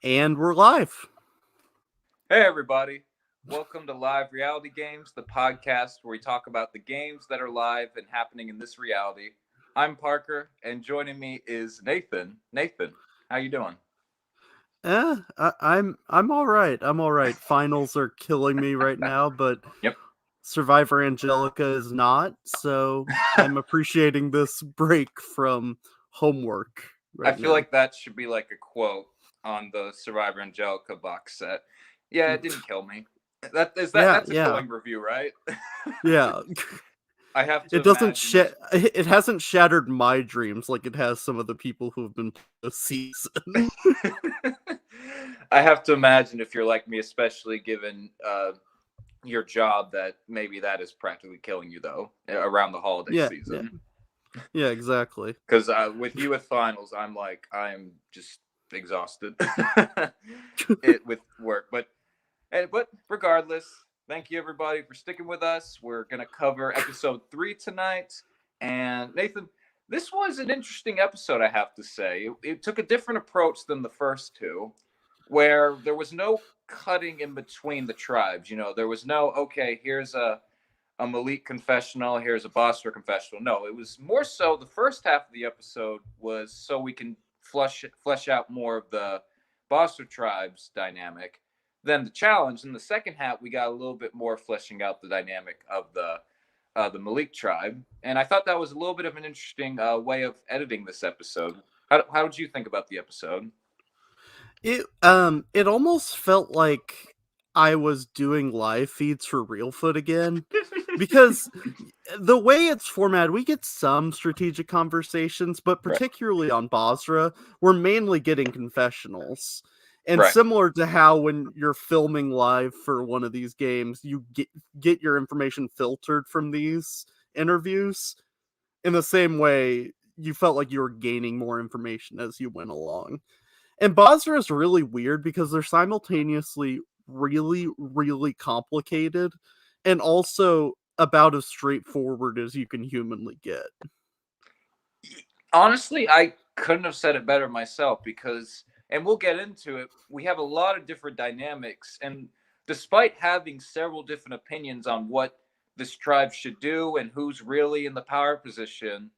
And we're live. Hey, everybody. Welcome to Live Reality Games, the podcast where we talk about the games that are live and happening in this reality. I'm Parker, and joining me is Nathan. Nathan, how you doing? I'm all right. I'm all right. Finals are killing me right now, but Yep. Survivor Angelica is not. So I'm appreciating this break from homework I right feel now. like that should be like a quote on the Survivor Angelica box set. Yeah, it didn't kill me. Yeah, That's a yeah, glowing review, right? yeah. I have to It doesn't imagine if it hasn't shattered my dreams like it has some of the people who have been this season. I have to imagine if you're like me, especially given your job, that maybe that is practically killing you though around the holiday Yeah, yeah, season. yeah. Exactly. Because with you with finals, I'm just exhausted with work. But regardless, thank you everybody for sticking with us. We're gonna cover episode 3 tonight, and Nathan, this was an interesting episode. I have to say, it took a different approach than the first two, where there was no cutting in between the tribes. There was no okay. Here's a Malik confessional. Here's a Bosra confessional. No, it was more so the first half of the episode was so we can flesh out more of the Bosra tribes dynamic. Then the challenge in the second half, we got a little bit more fleshing out the dynamic of the Malik tribe, and I thought that was a little bit of an interesting way of editing this episode. How did you think about the episode? It almost felt like I was doing live feeds for Real Foot again because the way it's formatted, we get some strategic conversations, but Right, particularly on Basra, we're mainly getting confessionals. And right. similar to how when you're filming live for one of these games, you get your information filtered from these interviews, in the same way you felt like you were gaining more information as you went along. And Basra is really weird because they're simultaneously really, really complicated and also about as straightforward as you can humanly get. Honestly, I couldn't have said it better myself because, and we'll get into it, we have a lot of different dynamics. And despite having several different opinions on what this tribe should do and who's really in the power position,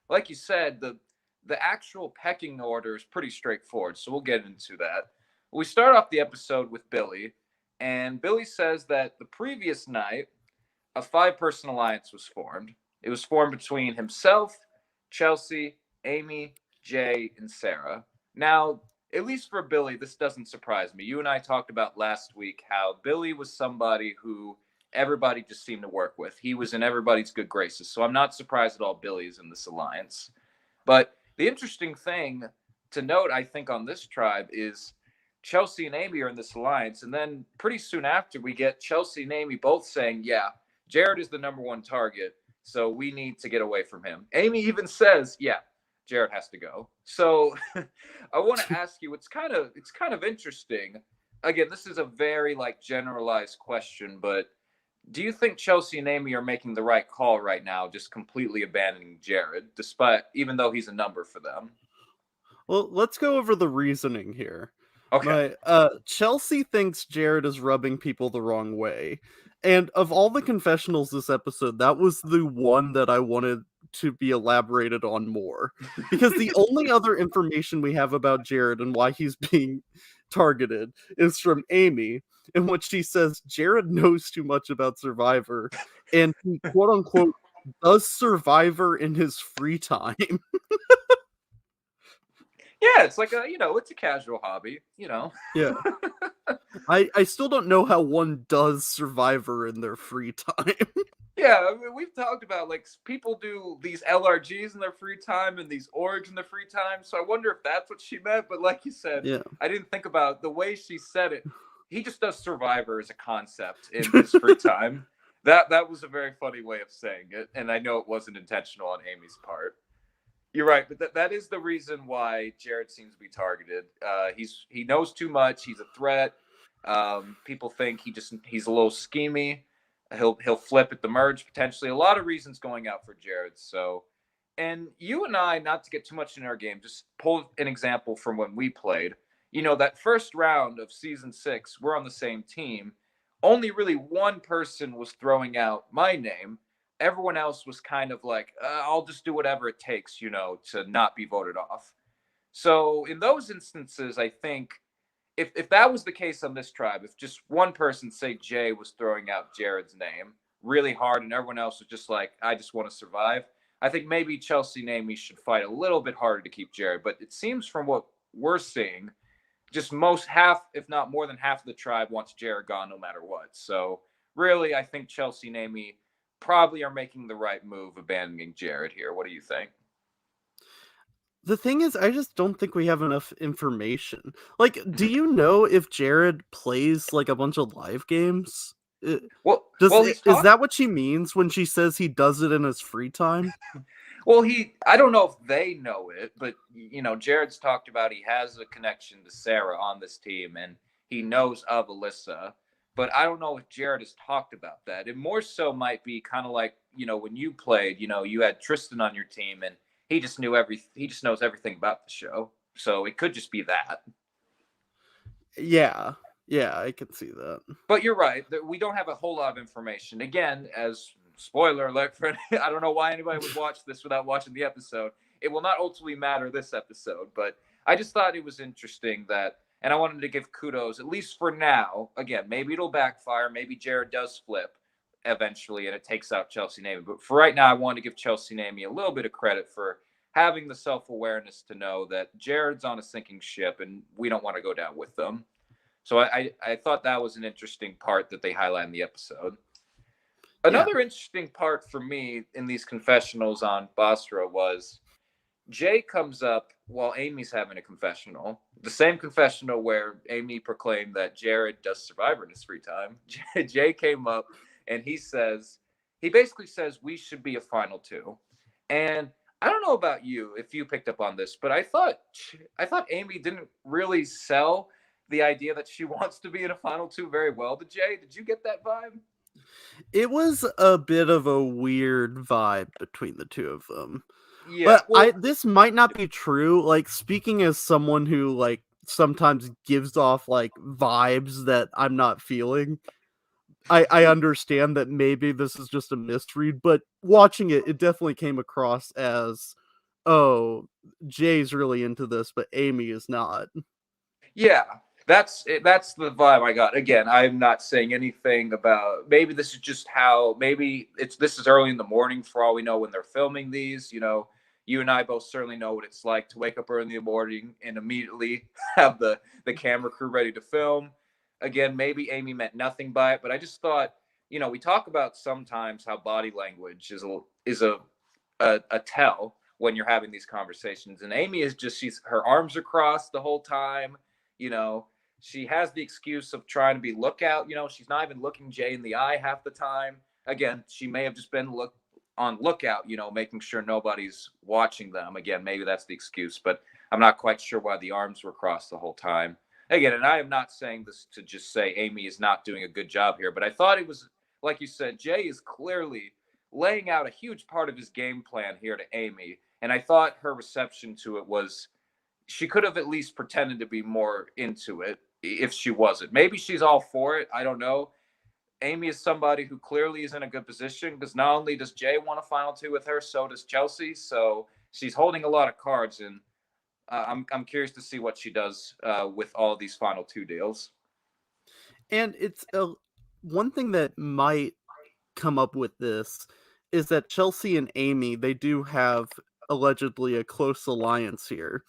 like you said, the actual pecking order is pretty straightforward. So we'll get into that. We start off the episode with Billy, and Billy says that the previous night, a five-person alliance was formed. It was formed between himself, Chelsea, Amy, Jay, and Sarah. Now, at least for Billy, this doesn't surprise me. You and I talked about last week how Billy was somebody who everybody just seemed to work with. He was in everybody's good graces. So I'm not surprised at all Billy's in this alliance. But the interesting thing to note, I think, on this tribe is Chelsea and Amy are in this alliance. And then pretty soon after, we get Chelsea and Amy both saying, yeah, Jared is the number one target. So we need to get away from him. Amy even says, yeah, Jared has to go. So I want to ask you, it's kind of interesting. Again, this is a very like generalized question, but do you think Chelsea and Amy are making the right call right now, just completely abandoning Jared, despite even though he's a number for them? Well, let's go over the reasoning here. Okay. My Chelsea thinks Jared is rubbing people the wrong way. And of all the confessionals this episode, that was the one that I wanted to be elaborated on more. Because the only other information we have about Jared and why he's being targeted is from Amy, in which she says Jared knows too much about Survivor and he quote unquote does Survivor in his free time. Yeah, it's like it's a casual hobby. Yeah. I still don't know how one does Survivor in their free time. Yeah, I mean, we've talked about like people do these LRGs in their free time and these orgs in their free time. So I wonder if that's what she meant. But like you said, Yeah. I didn't think about the way she said it. He just does Survivor as a concept in his free time. That was a very funny way of saying it, and I know it wasn't intentional on Amy's part. You're right, but that is the reason why Jared seems to be targeted. He knows too much. He's a threat. People think he's a little schemy. He'll flip at the merge potentially. A lot of reasons going out for Jared. So, and you and I, not to get too much in our game, just pull an example from when we played. that first round of season 6, we're on the same team. Only really one person was throwing out my name. Everyone else was kind of like, I'll just do whatever it takes, to not be voted off. So in those instances, I think if that was the case on this tribe, if just one person, say Jay, was throwing out Jared's name really hard and everyone else was just like, I just want to survive, I think maybe Chelsea and Amy should fight a little bit harder to keep Jared. But it seems from what we're seeing, just most half, if not more than half of the tribe wants Jared gone no matter what. So really, I think Chelsea and Amy probably are making the right move abandoning Jared here. What do you think? The thing is, I just don't think we have enough information. Like, do Mhm. you know if Jared plays like a bunch of live games? Uh, Well, he's is talked. that what she means when she says he does it in his free time? Well, I don't know if they know it, but Jared's talked about he has a connection to Sarah on this team and he knows of Alyssa. But I don't know if Jared has talked about that. It more so might be kind of like, when you played, you had Tristan on your team and he just knows everything about the show. So it could just be that. Yeah, yeah, I can see that. But you're right that we don't have a whole lot of information. Again, as spoiler alert for I don't know why anybody would watch this without watching the episode. It will not ultimately matter this episode, but I just thought it was interesting that, and I wanted to give kudos at least for now. Again, maybe it'll backfire. Maybe Jared does flip eventually, and it takes out Chelsea and Amy. But for right now, I wanted to give Chelsea and Amy a little bit of credit for having the self awareness to know that Jared's on a sinking ship, and we don't want to go down with them. So I thought that was an interesting part that they highlight in the episode. Yeah. Another interesting part for me in these confessionals on Basra was Jay comes up while Amy's having a confessional, the same confessional where Amy proclaimed that Jared does Survivor in his free time. Jay came up and he basically says we should be a final two. And I don't know about you if you picked up on this, but I thought Amy didn't really sell the idea that she wants to be in a final two very well to Jay. Did you get that vibe? It was a bit of a weird vibe between the two of them. Yeah. But Well, this might not be true. Like, speaking as someone who like sometimes gives off like vibes that I'm not feeling, I understand that maybe this is just a misread, but watching it, it definitely came across as, oh, Jay's really into this, but Amy is not. yeah, that's it. That's the vibe I got. Again, I'm not saying anything about, maybe this is just how, maybe this is early in the morning for all we know when they're filming these. You and I both certainly know what it's like to wake up early in the morning and immediately have the camera crew ready to film. Again, maybe Amy meant nothing by it, but I just thought, we talk about sometimes how body language is a tell when you're having these conversations. And Amy is just, her arms are crossed the whole time. You know, she has the excuse of trying to be lookout. She's not even looking Jay in the eye half the time. Again, she may have just been on lookout, making sure nobody's watching them. Again, maybe that's the excuse, but I'm not quite sure why the arms were crossed the whole time. Again, and I am not saying this to just say Amy is not doing a good job here, but I thought it was, like you said, Jay is clearly laying out a huge part of his game plan here to Amy. And I thought her reception to it was, she could have at least pretended to be more into it if she wasn't. Maybe she's all for it. I don't know. Amy is somebody who clearly is in a good position because not only does Jay want a final two with her, so does Chelsea. So she's holding a lot of cards, and I'm curious to see what she does with all these final two deals. And it's one thing that might come up with this is that Chelsea and Amy, they do have allegedly a close alliance here.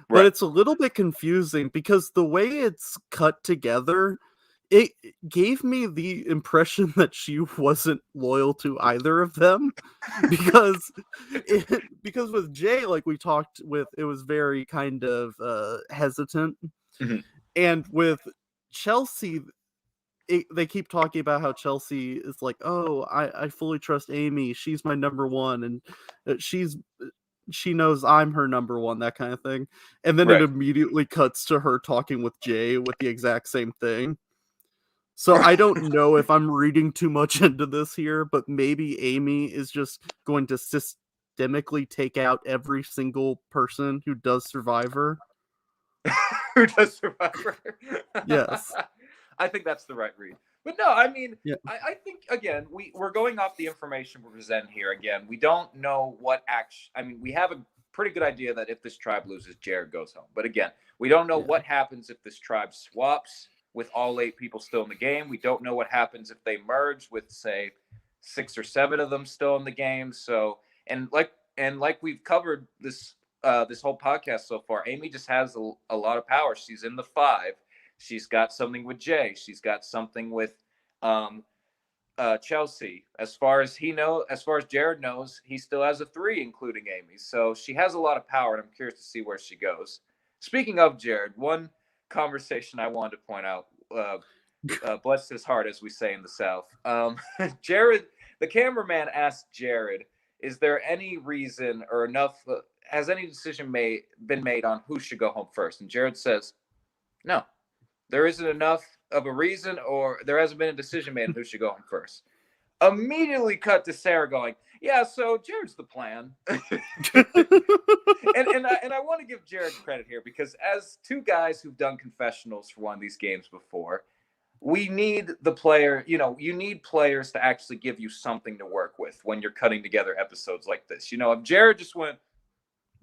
But Right. it's a little bit confusing because the way it's cut together, it gave me the impression that she wasn't loyal to either of them because because with Jay, like we talked with, it was very kind of hesitant, Mhm. and with Chelsea, they keep talking about how Chelsea is like, oh, I fully trust Amy. She's my number one, and she knows I'm her number one, that kind of thing. And then it Right. immediately cuts to her talking with Jay with the exact same thing. So I don't know if I'm reading too much into this here, but maybe Amy is just going to systemically take out every single person who does Survivor. Who does Survivor? Yes. I think that's the right read. But no, I mean, Yeah. I think again we're going off the information we're presenting here. Again, we don't know what action. I mean, we have a pretty good idea that if this tribe loses, Jared goes home. But again, we don't know what happens if this tribe swaps with all 8 people still in the game. We don't know what happens if they merge with, say, 6 or 7 of them still in the game. So, and like we've covered this this whole podcast so far, Amy just has a lot of power. She's in the 5. She's got something with Jay. She's got something with Chelsea. As far as Jared knows, he still has a 3, including Amy. So she has a lot of power, and I'm curious to see where she goes. Speaking of Jared, one conversation I wanted to point out, bless his heart, as we say in the South. Jared, the cameraman asked Jared, is there any reason or enough, has any decision been made on who should go home first? And Jared says, no, there isn't enough of a reason, or there hasn't been a decision made on who should go home first. Immediately cut to Sarah going, yeah, so Jared's the plan. and I want to give Jared credit here, because as 2 guys who've done confessionals for one of these games before, we need the player, you need players to actually give you something to work with when you're cutting together episodes like this. If Jared just went,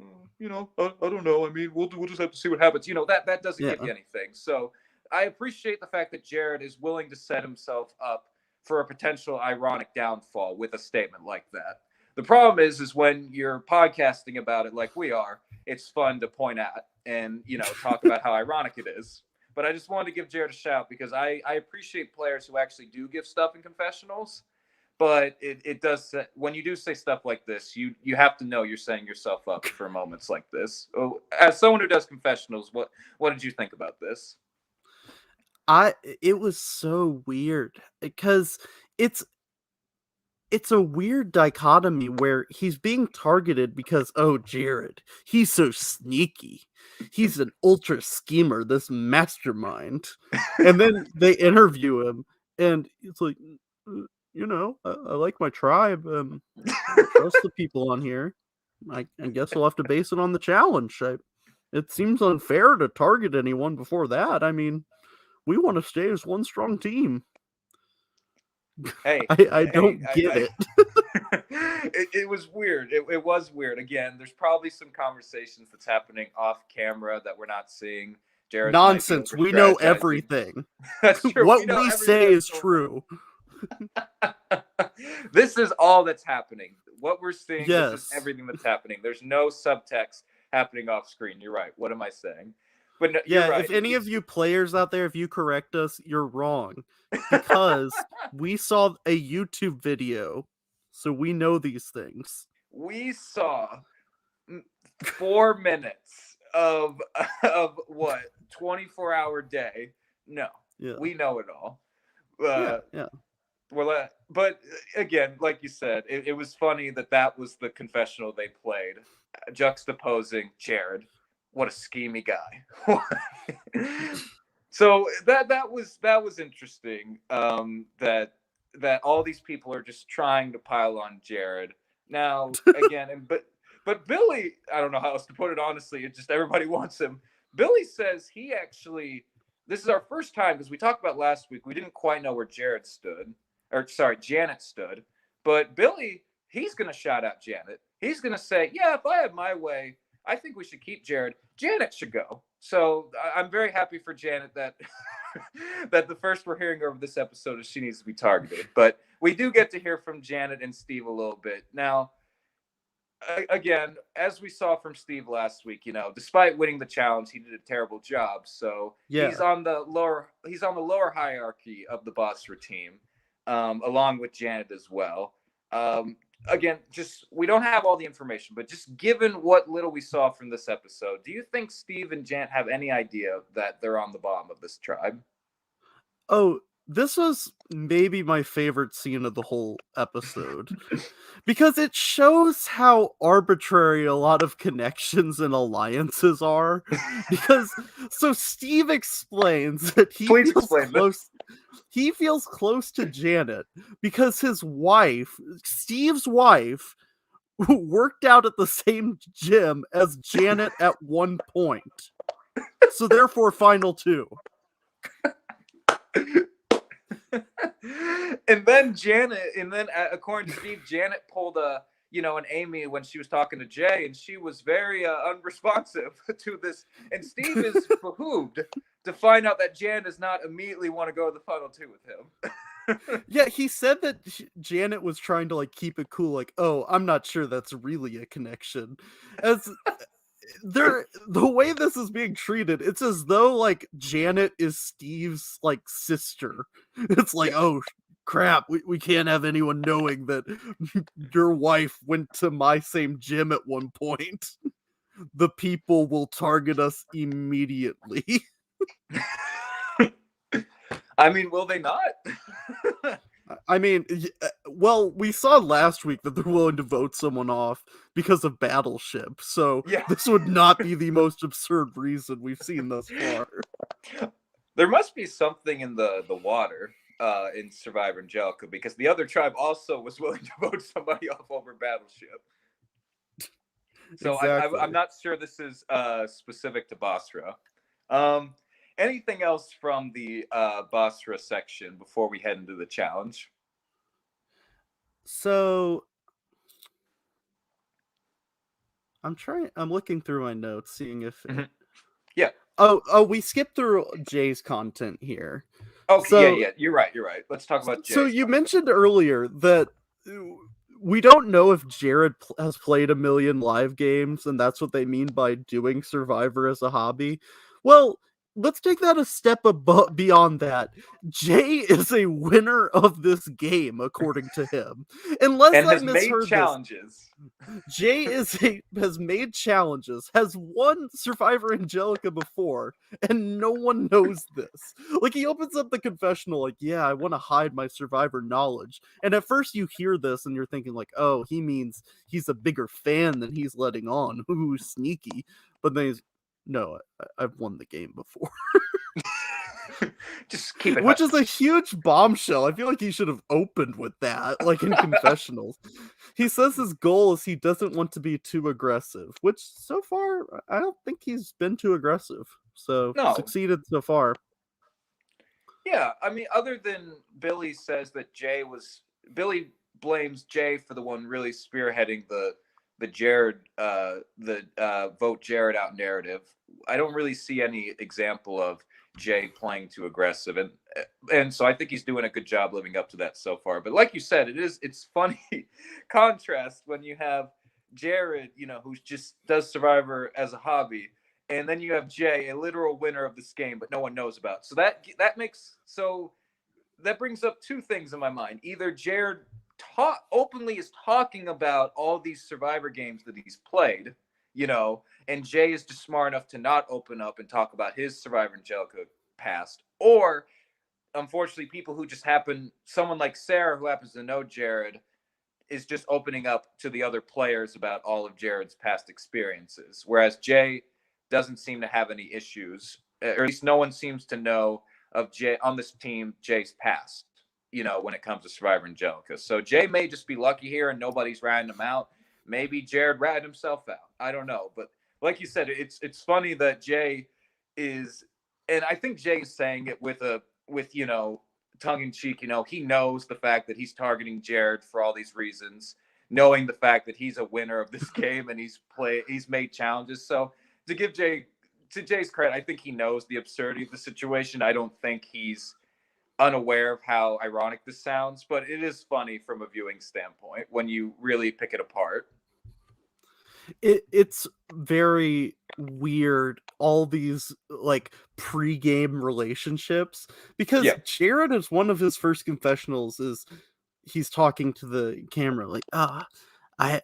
I don't know. I mean, we'll just have to see what happens. That doesn't give you anything. So I appreciate the fact that Jared is willing to set himself up for a potential ironic downfall with a statement like that. The problem is when you're podcasting about it like we are, it's fun to point at and, talk about how ironic it is. But I just wanted to give Jared a shout, because I appreciate players who actually do give stuff in confessionals. But it does, when you do say stuff like this, you have to know you're setting yourself up for moments like this. As someone who does confessionals, what did you think about this? It was so weird, because it's a weird dichotomy where he's being targeted because, oh, Jared, he's so sneaky. He's an ultra schemer, this mastermind. And then they interview him, and it's like, I like my tribe. I trust the people on here. I guess we'll have to base it on the challenge. It seems unfair to target anyone before that. I mean, we want to stay as one strong team. Hey, I don't get it. It was weird. It was weird. Again, there's probably some conversations that's happening off camera that we're not seeing. Jared, nonsense. We know everything. That's true. What we say is true. This is all that's happening. What we're seeing, yes. This is everything that's happening. There's no subtext happening off screen. You're right. What am I saying? But no, yeah, right. If any of you players out there, if you correct us, you're wrong. Because we saw a YouTube video, so we know these things. We saw 4 minutes of what? 24-hour day. No. Yeah. We know it all. Yeah. Well, but again, like you said, it was funny that was the confessional they played, juxtaposing Jared. What a schemy guy. So that was interesting. That all these people are just trying to pile on Jared. Now again, but Billy, I don't know how else to put it. Honestly, it just everybody wants him. Billy says he actually. This is our first time, because we talked about last week. We didn't quite know where Janet stood. But Billy, he's going to shout out Janet. He's going to say, yeah, if I had my way, I think we should keep Jared. Janet should go. So I'm very happy for Janet that that the first we're hearing over this episode is she needs to be targeted. But we do get to hear from Janet and Steve a little bit. Now, again, as we saw from Steve last week, despite winning the challenge, he did a terrible job. So he's on the lower hierarchy of the Bossra team, along with Janet as well. Again, we don't have all the information, but just given what little we saw from this episode, do you think Steve and Janet have any idea that they're on the bottom of this tribe? Oh, this was maybe my favorite scene of the whole episode. Because it shows how arbitrary a lot of connections and alliances are. Because so Steve explains that he feels close to Janet because his wife, Steve's wife, worked out at the same gym as Janet at one point. So therefore, final two. And then according to Steve, Janet pulled an Amy when she was talking to Jay, and she was very unresponsive to this. And Steve is behooved to find out that Janet does not immediately want to go to the final two with him. Yeah, he said that Janet was trying to like keep it cool, like, oh, I'm not sure that's really a connection. As the way this is being treated, it's as though like Janet is Steve's like sister. It's like, oh crap, we can't have anyone knowing that your wife went to my same gym at one point. The people will target us immediately. I mean, will they not? I mean, well, we saw last week that they're willing to vote someone off because of Battleship, so Yeah. This would not be the most absurd reason we've seen thus far. There must be something in the water in Survivor Angelica, because the other tribe also was willing to vote somebody off over Battleship. So Exactly. I'm not sure this is specific to Basra. Anything else from the Basra section before we head into the challenge? So I'm looking through my notes, seeing if Yeah. Oh, we skipped through Jay's content here. Okay, So, yeah, you're right. Let's talk about Jay's So you content. mentioned earlier that we don't know if Jared has played a million live games, and that's what they mean by doing Survivor as a hobby. Well, let's take that a step beyond that. Jay is a winner of this game, according to him. Unless And I has made misheard challenges. Jay has made challenges, has won Survivor Angelica before, and no one knows this. Like, he opens up the confessional like, yeah, I want to hide my Survivor knowledge. And at first you hear this and you're thinking like, oh, he means he's a bigger fan than he's letting on. Ooh, sneaky. But then he's, no, I've won the game before. Just keep it Which is a huge bombshell. I feel like he should have opened with that, like in confessionals. He says his goal is he doesn't want to be too aggressive, which so far I don't think he's been too aggressive. So No. Succeeded so far. Yeah, I mean, other than Billy says that Billy blames Jay for the one really spearheading the vote Jared out narrative. I don't really see any example of Jay playing too aggressive, and so I think he's doing a good job living up to that so far. But like you said, it's funny contrast when you have Jared, who just does Survivor as a hobby, and then you have Jay, a literal winner of this game, but no one knows about. So that brings up two things in my mind. Either Jared openly is talking about all these Survivor games that he's played, and Jay is just smart enough to not open up and talk about his Survivor Angelica past. Or, unfortunately, people who just someone like Sarah, who happens to know Jared, is just opening up to the other players about all of Jared's past experiences. Whereas Jay doesn't seem to have any issues, or at least no one seems to know of Jay on this team, Jay's past, when it comes to Survivor Angelica. So Jay may just be lucky here and nobody's ratting him out. Maybe Jared ratted himself out. I don't know. But like you said, it's funny that Jay is, and I think Jay is saying it with tongue in cheek. He knows the fact that he's targeting Jared for all these reasons, knowing the fact that he's a winner of this game and he's made challenges. So to give Jay's credit, I think he knows the absurdity of the situation. I don't think he's unaware of how ironic this sounds, but it is funny from a viewing standpoint when you really pick it apart. It's very weird, all these like pre-game relationships, because Jared, is one of his first confessionals, is he's talking to the camera like, I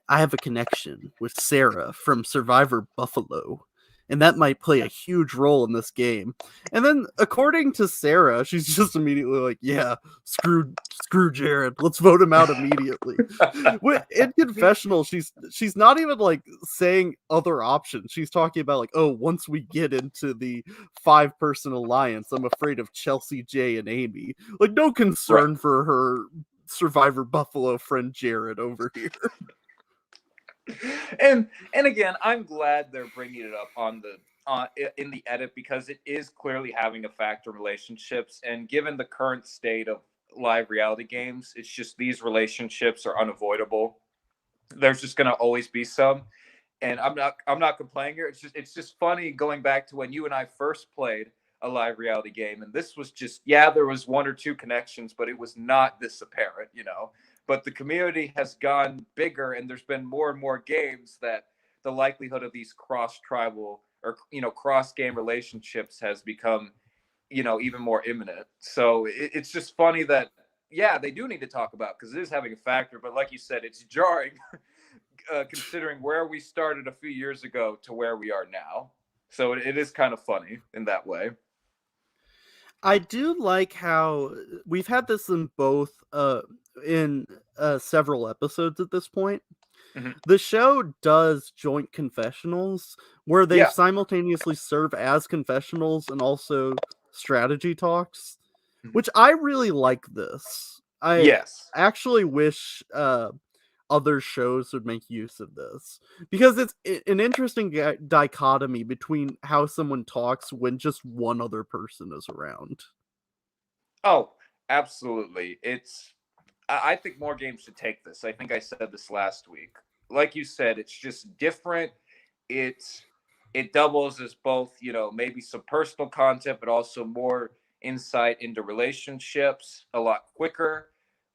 have a connection with Sarah from Survivor Buffalo, and that might play a huge role in this game. And then, according to Sarah, she's just immediately like, yeah, screw Jared, let's vote him out immediately. In confessional, she's not even like saying other options. She's talking about like, oh, once we get into the 5-person alliance, I'm afraid of Chelsea, Jay, and Amy. Like, no concern for her Survivor Buffalo friend Jared over here. And again, I'm glad they're bringing it up on in the edit because it is clearly having a factor in relationships. And given the current state of live reality games, it's just these relationships are unavoidable. There's just going to always be some. And I'm not complaining here. It's just funny going back to when you and I first played a live reality game, and this was just, yeah, there was one or two connections, but it was not this apparent, but the community has gone bigger, and there's been more and more games that the likelihood of these cross tribal or cross game relationships has become even more imminent. So it's just funny that, yeah, they do need to talk about, because it is having a factor, but like you said, it's jarring. Considering where we started a few years ago to where we are now. So it is kind of funny in that way. I do like how we've had this in both in several episodes at this point. Mhm. The show does joint confessionals where they Yeah. simultaneously serve as confessionals and also strategy talks, Mhm. which I really like this. I Yes. actually wish other shows would make use of this because it's an interesting dichotomy between how someone talks when just one other person is around. Oh, absolutely. I think more games should take this. I think I said this last week. Like you said, it's just different. It's it doubles as both, maybe some personal content, but also more insight into relationships a lot quicker.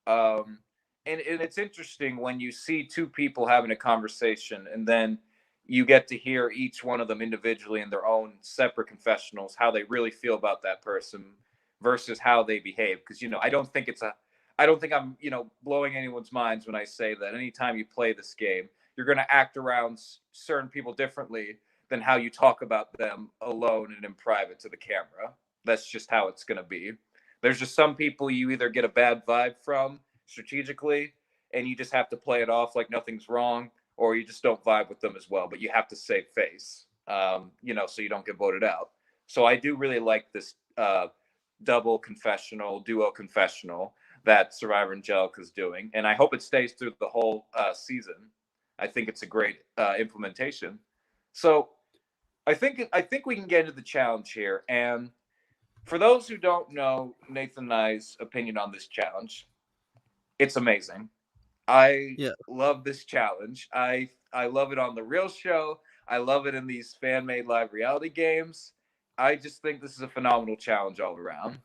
Um, and it's interesting when you see two people having a conversation, and then you get to hear each one of them individually in their own separate confessionals, how they really feel about that person versus how they behave. Because, I don't think I'm, blowing anyone's minds when I say that anytime you play this game, you're going to act around certain people differently than how you talk about them alone and in private to the camera. That's just how it's going to be. There's just some people you either get a bad vibe from strategically, and you just have to play it off like nothing's wrong, or you just don't vibe with them as well, but you have to save face, so you don't get voted out. So I do really like this double confessional, duo confessional that Survivor Angelica is doing, and I hope it stays through the whole season. I think it's a great implementation. So I think we can get into the challenge here. And for those who don't know Nathan and I's opinion on this challenge, it's amazing. I Yeah. love this challenge. I love it on the real show. I love it in these fan made live reality games. I just think this is a phenomenal challenge all around.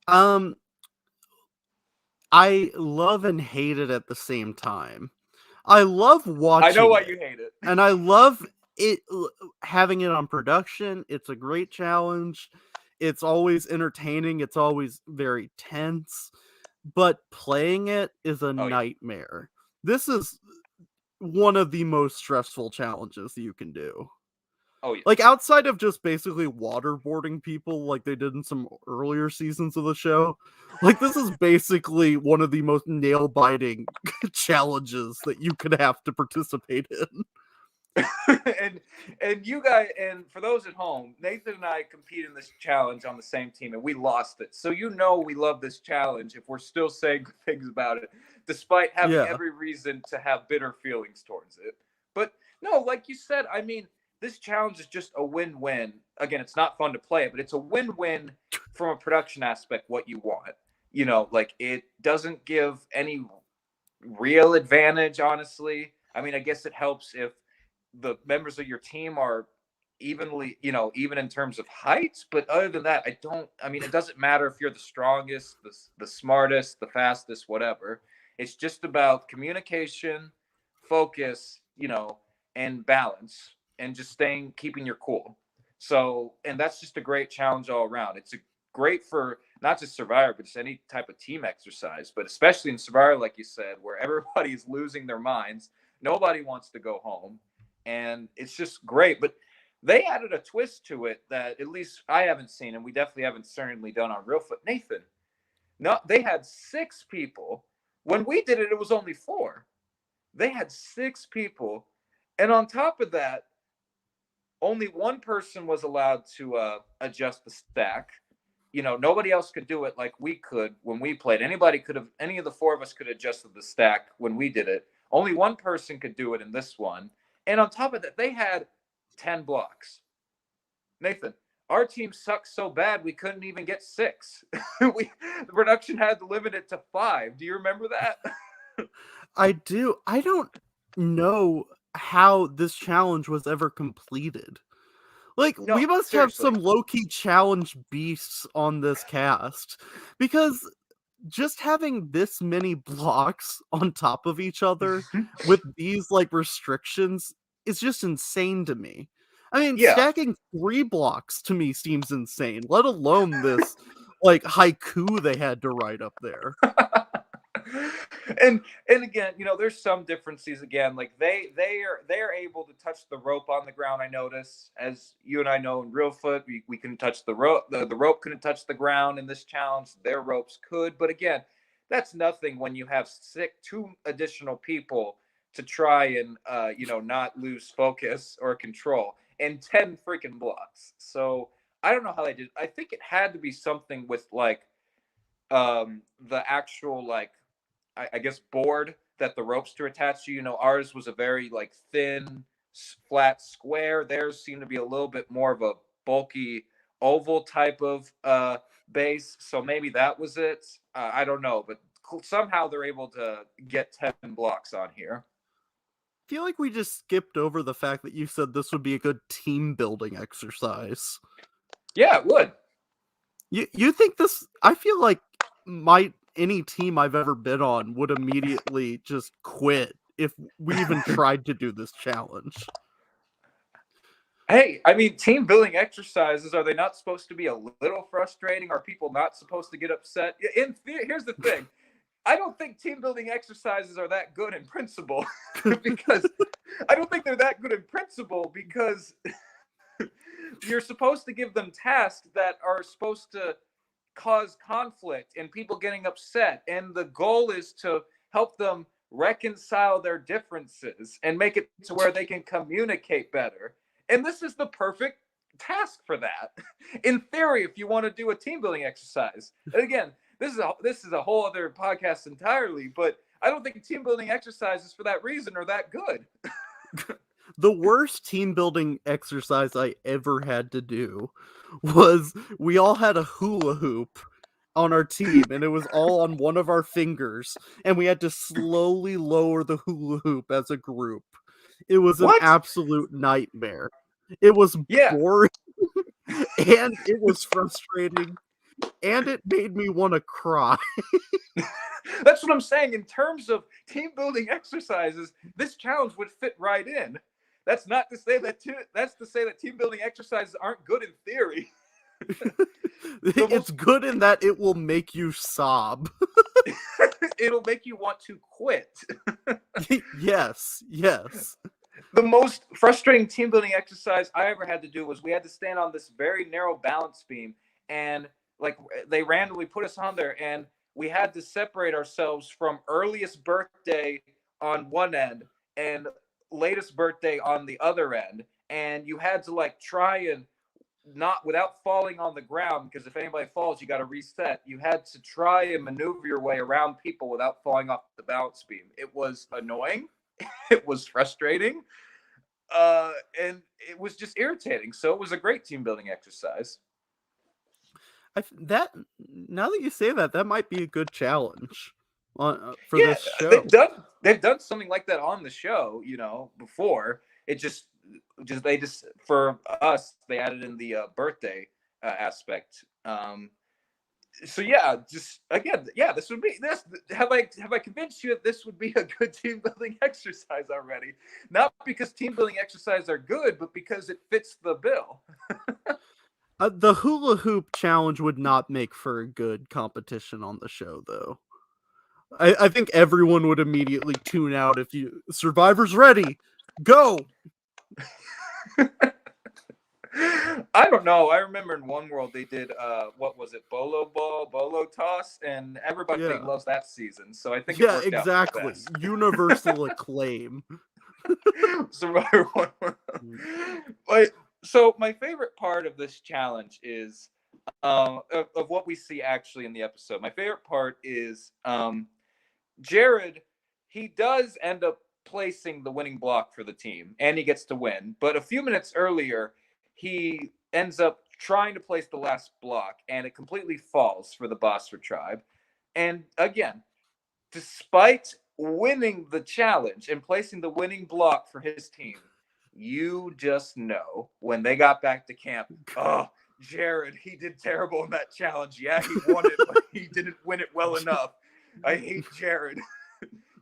Um, I love and hate it at the same time. I love I know watching why it, you hate it. and I love it having it on production. It's a great challenge. It's always entertaining. It's always very tense, but playing it is a Oh yeah. nightmare. This is one of the most stressful challenges you can do. Oh yeah. Like outside of just basically waterboarding people like they did in some earlier seasons of the show, like this is basically one of the most nail-biting challenges that you could have to participate in. and you guys, and for those at home, Nathan and I compete in this challenge on the same team, and we lost it. So we love this challenge if we're still saying good things about it, despite having Yeah. every reason to have bitter feelings towards it. But no, like you said, I mean, this challenge is just a win-win. Again, it's not fun to play it, but it's a win-win from a production aspect. What you want, like it doesn't give any real advantage, honestly. I mean, I guess it helps if the members of your team are evenly, even in terms of heights. But other than that, I mean, it doesn't matter if you're the strongest, the smartest, the fastest, whatever. It's just about communication, focus, and balance, and just keeping your cool. So, and that's just a great challenge all around. It's great for not just Survivor, but just any type of team exercise, but especially in Survivor, like you said, where everybody's losing their minds. Nobody wants to go home. And it's just great. But they added a twist to it that at least I haven't seen, and we definitely haven't certainly done on Real Foot. Nathan, no, they had 6 people. When we did it, it was only 4. They had 6 people. And on top of that, only one person was allowed to adjust the stack. Nobody else could do it like we could when we played. Any of the 4 of us could have adjusted the stack when we did it. Only one person could do it in this one. And on top of that, they had 10 blocks. Nathan, our team sucks so bad we couldn't even get 6. The production had to limit it to 5. Do you remember that? I do. I don't know how this challenge was ever completed. Like, we No, must have seriously. some low-key challenge beasts on this cast, because just having this many blocks on top of each other with these, like, restrictions is just insane to me. I mean, Yeah. stacking 3 blocks to me seems insane, let alone this, like, haiku they had to write up there. and again, there's some differences again. Like they are able to touch the rope on the ground. I notice, as you and I know in real foot, we couldn't touch the rope. The rope couldn't touch the ground in this challenge. Their ropes could, but again, that's nothing when you have 2 additional people to try and not lose focus or control, and 10 freaking blocks. So I don't know how they did. I think it had to be something with like the actual like I guess board that the ropes are attached to. Ours was a very like thin, flat square. Theirs seemed to be a little bit more of a bulky oval type of base. So maybe that was it. I don't know, but somehow they're able to get 10 blocks on here. I feel like we just skipped over the fact that you said this would be a good team building exercise. Yeah, it would. You think this? I feel like any team I've ever been on would immediately just quit if we even tried to do this challenge. Hey, I mean, team building exercises, are they not supposed to be a little frustrating? Are people not supposed to get upset? Here's the thing. I don't think team building exercises are that good in principle because I don't think they're that good in principle because you're supposed to give them tasks that are supposed to cause conflict and people getting upset. And the goal is to help them reconcile their differences and make it to where they can communicate better. And this is the perfect task for that. In theory, if you want to do a team building exercise. And again, this is a whole other podcast entirely, but I don't think team building exercises for that reason are that good. The worst team building exercise I ever had to do was we all had a hula hoop on our team, and it was all on one of our fingers, and we had to slowly lower the hula hoop as a group. It was an What? absolute nightmare. It was Yeah. boring, and it was frustrating, and it made me want to cry. That's what I'm saying. In terms of team building exercises, this challenge would fit right in. That's not to say that that's to say that team building exercises aren't good in theory. It's good in that it will make you sob. It'll make you want to quit. Yes. The most frustrating team building exercise I ever had to do was we had to stand on this very narrow balance beam, and like they randomly put us on there, and we had to separate ourselves from earliest birthday on one end and latest birthday on the other end. And you had to like try and not without falling on the ground, because if anybody falls, you got to reset. You had to try and maneuver your way around people without falling off the balance beam. It was annoying. It was frustrating. And it was just irritating. So it was a great team building exercise. That now that you say that, that might be a good challenge for Yeah, this show. they've done something like that on the show, before. It just they just for us they added in the birthday aspect. So yeah, just again, yeah, this would be this. Have I convinced you that this would be a good team building exercise already? Not because team building exercises are good, but because it fits the bill. The hula hoop challenge would not make for a good competition on the show, though. I think everyone would immediately tune out if you Survivor's ready, go. I don't know. I remember in One World they did what was it, Bolo Ball, Bolo Toss, and everybody Yeah. loves that season. So I think Yeah, it worked exactly. out best. Universal acclaim. Survivor One World. So my favorite part of this challenge is of what we see actually in the episode. My favorite part is Jared. He does end up placing the winning block for the team, and he gets to win. But a few minutes earlier, he ends up trying to place the last block, and it completely falls for the Basra tribe. And again, despite winning the challenge and placing the winning block for his team, you just know when they got back to camp, oh, Jared, he did terrible in that challenge. Yeah, he won it, but he didn't win it well enough. I hate Jared.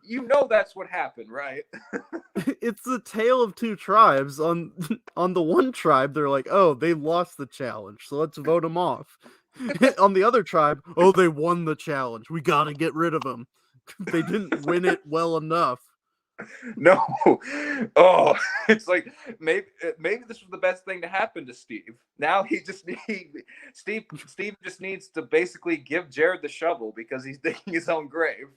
You know that's what happened, right? It's the tale of two tribes. On the one tribe, they're like, oh, they lost the challenge, so let's vote them off. On the other tribe, oh, they won the challenge. We gotta get rid of them. They didn't win it well enough. No. Oh, it's like maybe this was the best thing to happen to Steve. Now Steve just needs to basically give Jared the shovel because he's digging his own grave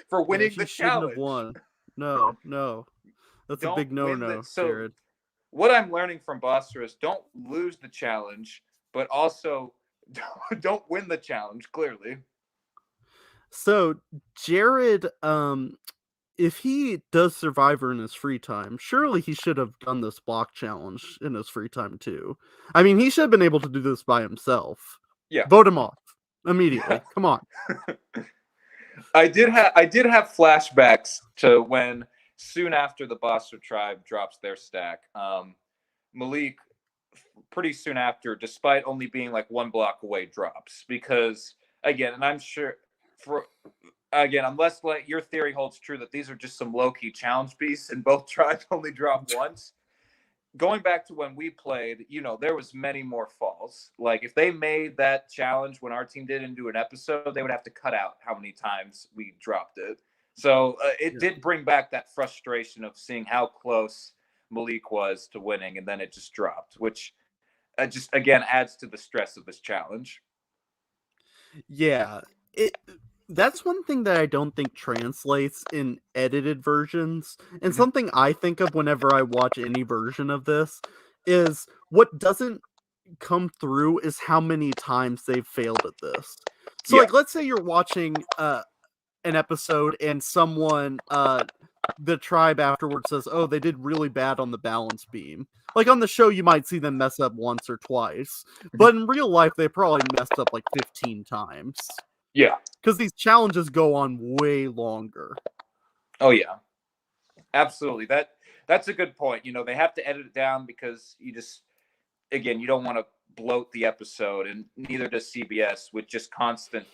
for winning the challenge. Have won. No. That's a big no-no, Jared. What I'm learning from Basra is don't lose the challenge, but also don't win the challenge, clearly. So, Jared, if he does Survivor in his free time, surely he should have done this block challenge in his free time too. I mean, he should have been able to do this by himself. Yeah. Vote him off immediately. Come on. I did have flashbacks to when soon after the Basra tribe drops their stack, Malik pretty soon after, despite only being like one block away, drops because again, and I'm sure unless like your theory holds true that these are just some low-key challenge beasts and both tribes only drop once. Going back to when we played, there was many more falls. Like if they made that challenge when our team did into an episode, they would have to cut out how many times we dropped it. So it did bring back that frustration of seeing how close Malik was to winning, and then it just dropped, which just again adds to the stress of this challenge. Yeah, that's one thing that I don't think translates in edited versions, and something I think of whenever I watch any version of this is what doesn't come through is how many times they've failed at this. So like, let's say you're watching an episode and someone the tribe afterwards says, oh, they did really bad on the balance beam. Like on the show you might see them mess up once or twice, but in real life they probably messed up like 15 times. Yeah. Because these challenges go on way longer. Oh, yeah. Absolutely. That's a good point. They have to edit it down because you don't want to bloat the episode, and neither does CBS with just constant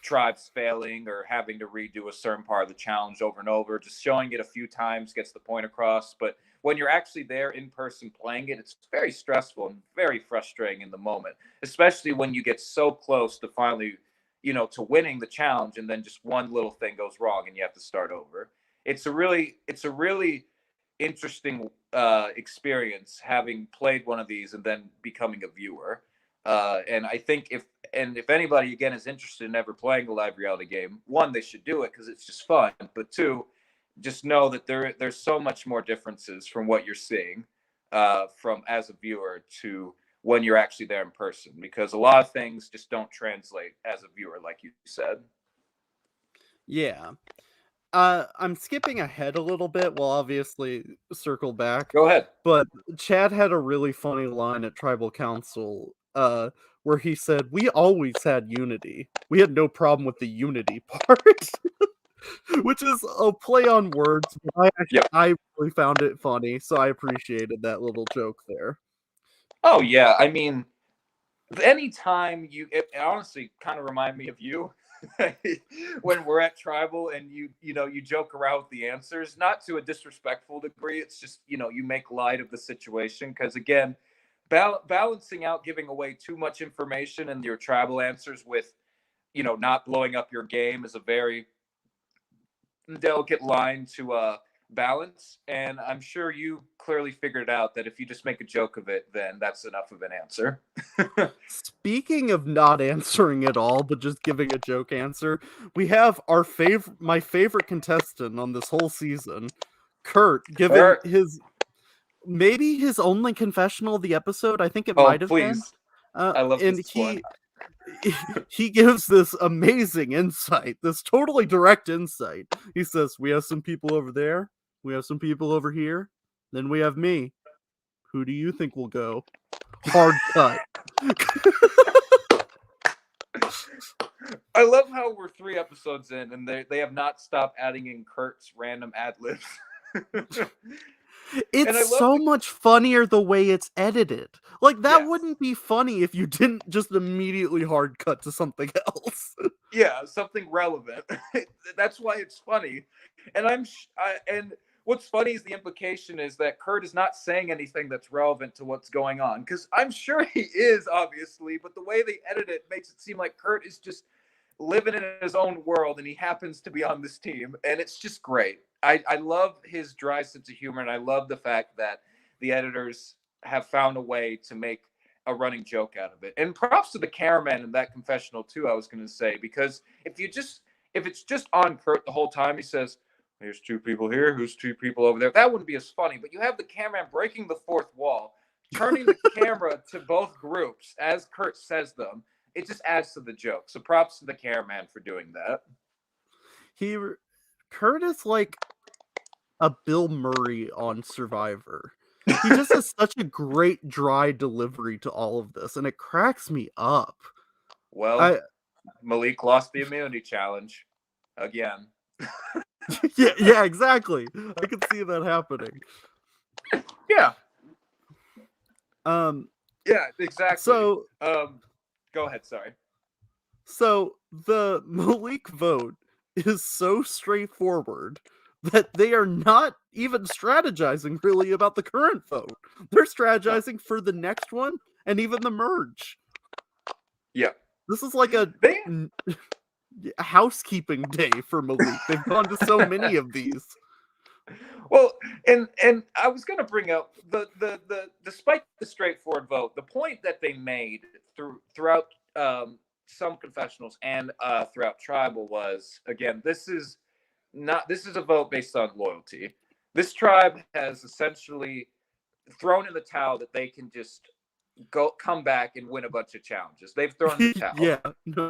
tribes failing or having to redo a certain part of the challenge over and over. Just showing it a few times gets the point across. But when you're actually there in person playing it, it's very stressful and very frustrating in the moment, especially when you get so close to finally to winning the challenge, and then just one little thing goes wrong and you have to start over. It's a really interesting experience having played one of these and then becoming a viewer. And I think if anybody again is interested in ever playing a live reality game, one, they should do it because it's just fun. But two, just know that there's so much more differences from what you're seeing from as a viewer to when you're actually there in person, because a lot of things just don't translate as a viewer, like you said. Yeah. I'm skipping ahead a little bit. We'll obviously circle back. Go ahead. But Chad had a really funny line at Tribal Council where he said, we always had unity. We had no problem with the unity part. Which is a play on words. I really found it funny, so I appreciated that little joke there. Oh, yeah. I mean, anytime it honestly kind of reminded me of you when we're at Tribal and you joke around with the answers, not to a disrespectful degree. It's just, you make light of the situation. Because again, balancing out giving away too much information in your Tribal answers with, not blowing up your game is a very delicate line to balance, and I'm sure you clearly figured out that if you just make a joke of it, then that's enough of an answer. Speaking of not answering at all, but just giving a joke answer, we have my favorite contestant on this whole season, Kurt, giving maybe his only confessional of the episode. I think it might have been. I love this one. he gives this amazing insight, this totally direct insight. He says, "We have some people over there, we have some people over here, then we have me. Who do you think will go?" Hard cut. I love how we're 3 episodes in and they have not stopped adding in Kurt's random ad libs. And I It's love so much funnier the way it's edited. Like, that yes. wouldn't be funny if you didn't just immediately hard cut to something else. Yeah, something relevant. That's why it's funny. And and what's funny is the implication is that Kurt is not saying anything that's relevant to what's going on, because I'm sure he is, obviously, but the way they edit it makes it seem like Kurt is just living in his own world and he happens to be on this team, and it's just great. I love his dry sense of humor, and I love the fact that the editors have found a way to make a running joke out of it. And props to the cameraman in that confessional too, I was going to say, because if it's just on Kurt the whole time, he says, "Here's 2 people here, who's 2 people over there," that wouldn't be as funny. But you have the cameraman breaking the 4th wall, turning the camera to both groups as Kurt says them. It just adds to the joke. So props to the cameraman for doing that. Kurt is like a Bill Murray on Survivor. He just has such a great dry delivery to all of this, and it cracks me up. Well, Malik lost the immunity challenge again. Yeah, exactly. I could see that happening. Yeah. Um, Yeah, exactly. So, go ahead, sorry. So the Malik vote is so straightforward that they are not even strategizing really about the current vote. They're strategizing for the next one and even the merge. Yeah. This is like a housekeeping day for Malik. They've gone to so many of these. Well, and I was going to bring up the despite the straightforward vote, the point that they made throughout some confessionals and throughout tribal was, again, this is a vote based on loyalty. This tribe has essentially thrown in the towel that they can just come back and win a bunch of challenges. They've thrown the towel. Yeah.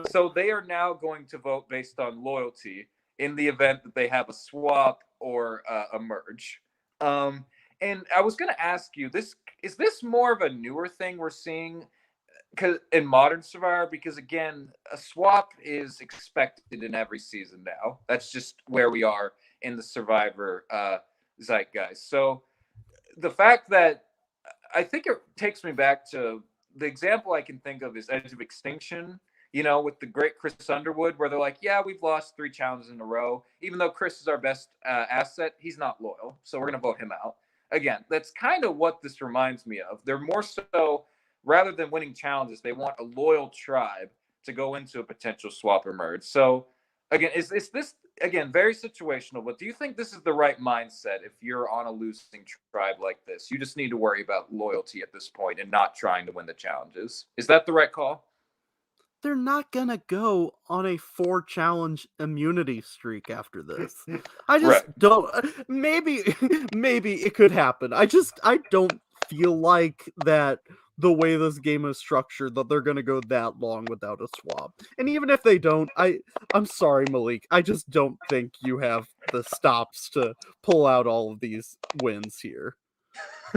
So they are now going to vote based on loyalty in the event that they have a swap or a merge. And I was going to ask you, is this more of a newer thing we're seeing in modern Survivor? Because again, a swap is expected in every season now. That's just where we are in the Survivor zeitgeist. So the fact that I think it takes me back to the example I can think of is Edge of Extinction, with the great Chris Underwood, where they're like, yeah, we've lost 3 challenges in a row. Even though Chris is our best asset, he's not loyal. So we're going to vote him out. Again, that's kind of what this reminds me of. They're more so, rather than winning challenges, they want a loyal tribe to go into a potential swap or merge. So again, is this, again, very situational, but do you think this is the right mindset if you're on a losing tribe like this? You just need to worry about loyalty at this point and not trying to win the challenges. Is that the right call? They're not gonna go on a 4 challenge immunity streak after this. I just don't. Maybe it could happen. I don't feel like that the way this game is structured that they're gonna go that long without a swap. And even if they don't, I'm sorry, Malik. I just don't think you have the stops to pull out all of these wins here.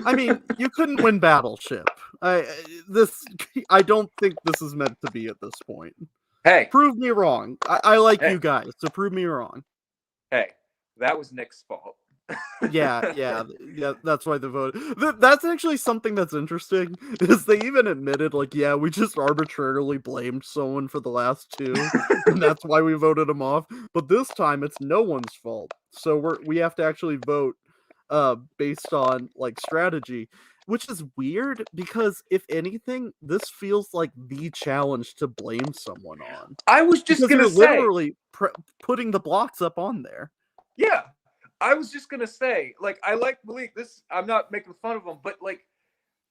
I mean, you couldn't win Battleship. I don't think this is meant to be at this point. Hey, prove me wrong. I like you guys, so prove me wrong. Hey, that was Nick's fault. yeah. That's why the vote. That's actually something that's interesting. Is they even admitted, like, yeah, we just arbitrarily blamed someone for the last 2, and that's why we voted him off. But this time, it's no one's fault. So we have to actually vote based on like strategy, which is weird because if anything, this feels like the challenge to blame someone on. I was just because gonna you're say, literally putting the blocks up on there. Yeah, I was just gonna say, like, I like Malik. This, I'm not making fun of him, but like,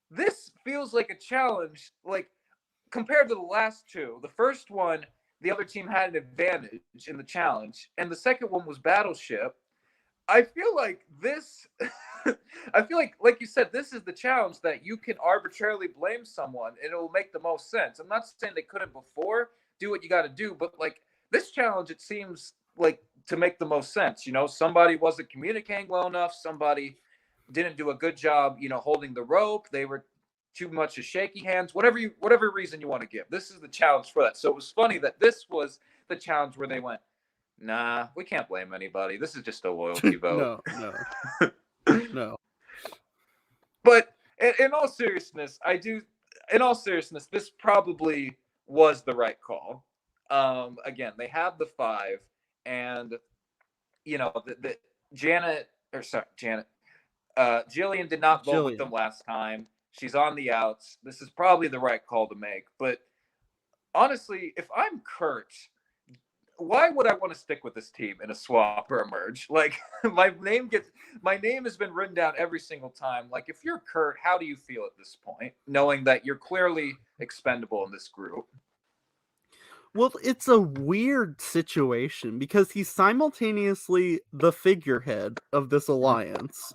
this feels like a challenge, like compared to the last 2. The first one, the other team had an advantage in the challenge, and the second one was Battleship. I feel like this. I feel like you said, this is the challenge that you can arbitrarily blame someone and it will make the most sense. I'm not saying they couldn't before. Do what you got to do, but like this challenge, it seems like to make the most sense. You know, somebody wasn't communicating well enough. Somebody didn't do a good job, you know, holding the rope. They were too much of shaky hands. Whatever reason you want to give, this is the challenge for that. So it was funny that this was the challenge where they went, nah, we can't blame anybody. This is just a loyalty vote. No. But in all seriousness, in all seriousness, this probably was the right call. Again, they have the 5, and you know, the Janet, or sorry, Janet, Jillian did not vote with them last time. She's on the outs. This is probably the right call to make. But honestly, if I'm Kurt, why would I want to stick with this team in a swap or a merge? Like my name has been written down every single time. Like if you're Kurt, how do you feel at this point, knowing that you're clearly expendable in this group? Well, it's a weird situation because he's simultaneously the figurehead of this alliance,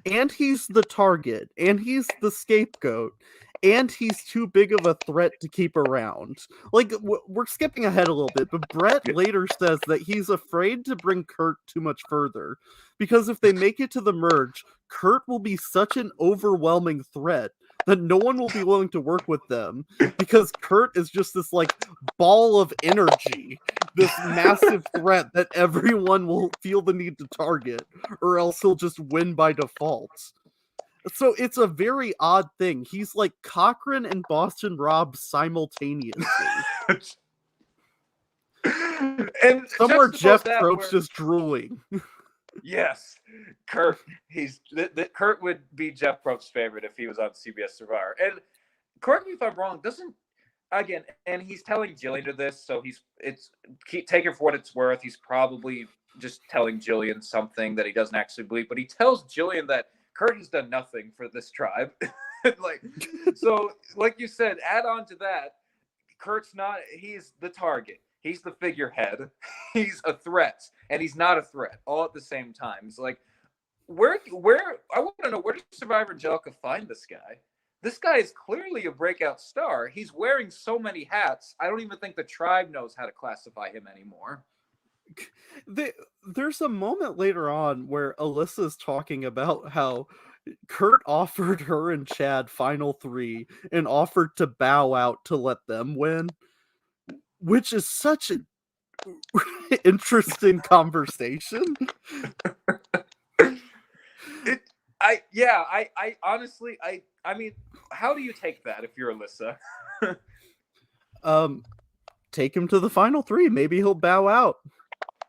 and he's the target, and he's the scapegoat, and he's too big of a threat to keep around. Like, we're skipping ahead a little bit, but Brett later says that he's afraid to bring Kurt too much further, because if they make it to the merge, Kurt will be such an overwhelming threat that no one will be willing to work with them, because Kurt is just this, like, ball of energy, this massive threat that everyone will feel the need to target, or else he'll just win by default. So it's a very odd thing. He's like Cochran and Boston Rob simultaneously. And somewhere Jeff Probst just drooling. Yes, Kurt. Kurt would be Jeff Probst's favorite if he was on CBS Survivor. And correct me if I'm wrong. And he's telling Jillian this, so take it for what it's worth. He's probably just telling Jillian something that he doesn't actually believe, but he tells Jillian that Kurt has done nothing for this tribe. So like you said, add on to that, he's the target. He's the figurehead. He's a threat, and he's not a threat all at the same time. It's like, where I want to know, where did Survivor Angelica find this guy? This guy is clearly a breakout star. He's wearing so many hats. I don't even think the tribe knows how to classify him anymore. There's a moment later on where Alyssa's talking about how Kurt offered her and Chad final 3 and offered to bow out to let them win, which is such an interesting conversation. I honestly, I mean, how do you take that if you're Alyssa? Take him to the final 3. Maybe he'll bow out.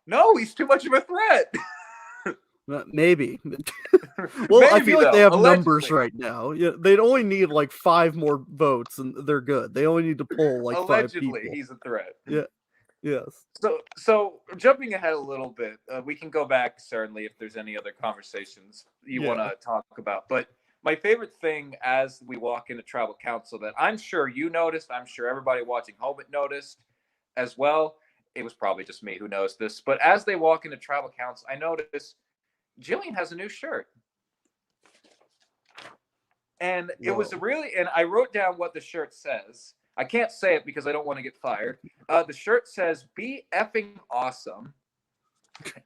No, he's too much of a threat. Maybe. Well, maybe, I feel like they have numbers right now. Yeah, they'd only need like 5 more votes and they're good. They only need to pull like 5 people. Allegedly, he's a threat. Yeah. Yes. So jumping ahead a little bit, we can go back certainly if there's any other conversations you want to talk about. But my favorite thing as we walk into Tribal Council that I'm sure you noticed, I'm sure everybody watching home noticed as well. It was probably just me who noticed this, but as they walk into Tribal Council, I noticed Jillian has a new shirt. And it was and I wrote down what the shirt says. I can't say it because I don't want to get fired. The shirt says, "Be effing awesome."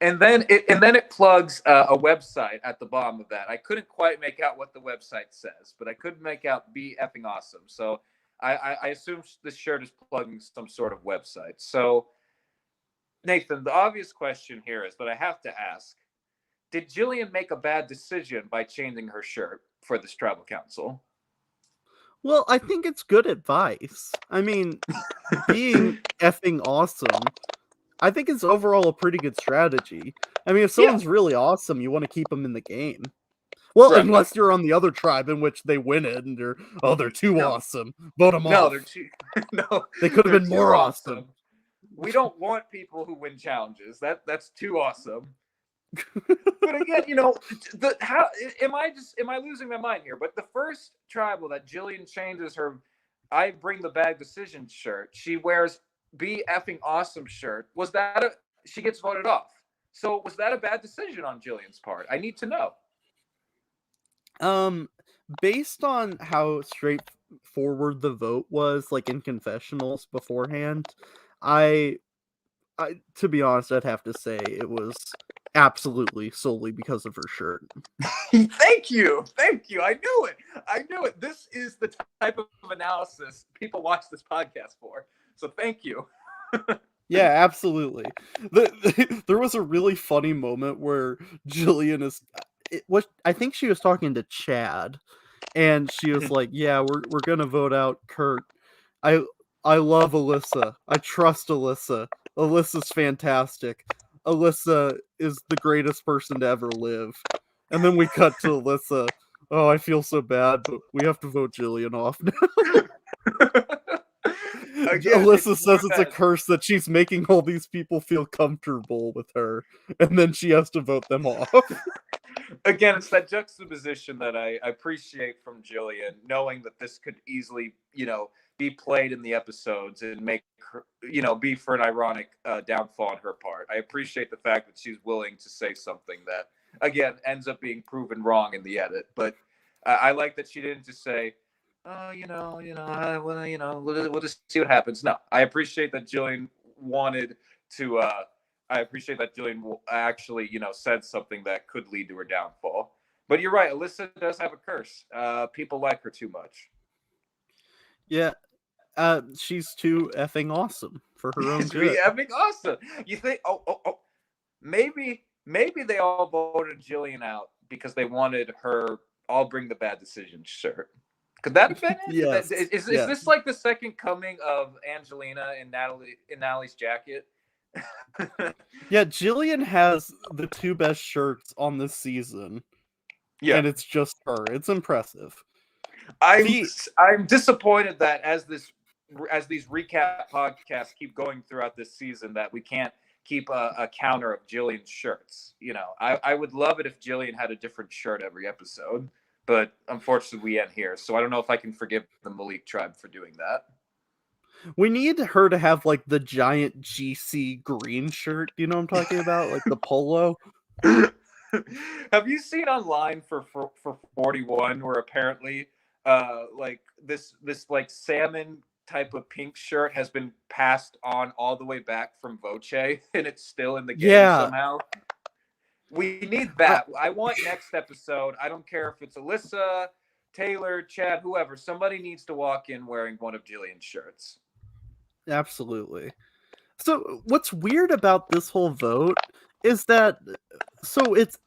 And then it plugs a website at the bottom of that. I couldn't quite make out what the website says, but I could make out "Be effing awesome." So I assume this shirt is plugging some sort of website. So Nathan, the obvious question here is that I have to ask, did Jillian make a bad decision by changing her shirt for this Tribal Council? Well, I think it's good advice. I mean, being effing awesome, I think is overall a pretty good strategy. I mean, if someone's really awesome, you want to keep them in the game. Well, right. Unless you're on the other tribe in which they win it and they're too awesome. Vote them off. They could have been more awesome. We don't want people who win challenges. That's too awesome. But again, am I losing my mind here? But the first tribal that Jillian changes her "I bring the bad decision" shirt, she wears "Be effing awesome" shirt. Was that she gets voted off? So was that a bad decision on Jillian's part? I need to know. Based on how straightforward the vote was, like in confessionals beforehand, I to be honest, I'd have to say it was absolutely solely because of her shirt. Thank you. Thank you. I knew it. I knew it. This is the type of analysis people watch this podcast for. So thank you. Yeah, absolutely. There was a really funny moment where Jillian is. I think she was talking to Chad, and she was like, "Yeah, we're gonna vote out Kurt. I I love Alyssa. I trust Alyssa. Alyssa's fantastic. Alyssa is the greatest person to ever live." And then we cut to Alyssa. Oh, I feel so bad, but we have to vote Jillian off now. Again, Alyssa ignore says it's a that. curse that she's making all these people feel comfortable with her, and then she has to vote them off. Again, it's that juxtaposition that I appreciate from Jillian, knowing that this could easily, be played in the episodes and make her, be for an ironic downfall on her part. I appreciate the fact that she's willing to say something that, again, ends up being proven wrong in the edit. But I like that she didn't just say, "Oh, we'll just see what happens." No, I appreciate that Jillian wanted to. I appreciate that Jillian actually, said something that could lead to her downfall. But you're right, Alyssa does have a curse. People like her too much. Yeah, she's too effing awesome for her own It's be good. epic awesome. You think? Oh, maybe they all voted Jillian out because they wanted her. I'll bring the bad decision shirt. Could that have been it? Yes, Is yes. this like the second coming of Angelina and Natalie's jacket? Yeah, Jillian has the two best shirts on this season, Yeah. and it's just her. It's impressive. I'm See, I'm disappointed that as these recap podcasts keep going throughout this season that we can't keep a counter of Jillian's shirts. I would love it if Jillian had a different shirt every episode, but unfortunately we end here. So I don't know if I can forgive the Malik tribe for doing that. we need her to have like the giant GC green shirt. Do you know what I'm talking about? Like the polo. Have you seen online for 41 where apparently like this like salmon type of pink shirt has been passed on all the way back from Voce and it's still in the game Yeah, somehow? We need I, that. I want next episode. I don't care if it's Alyssa, Taylor, Chad, whoever. Somebody needs to walk in wearing one of Jillian's shirts. absolutely. So what's weird about this whole vote is that it's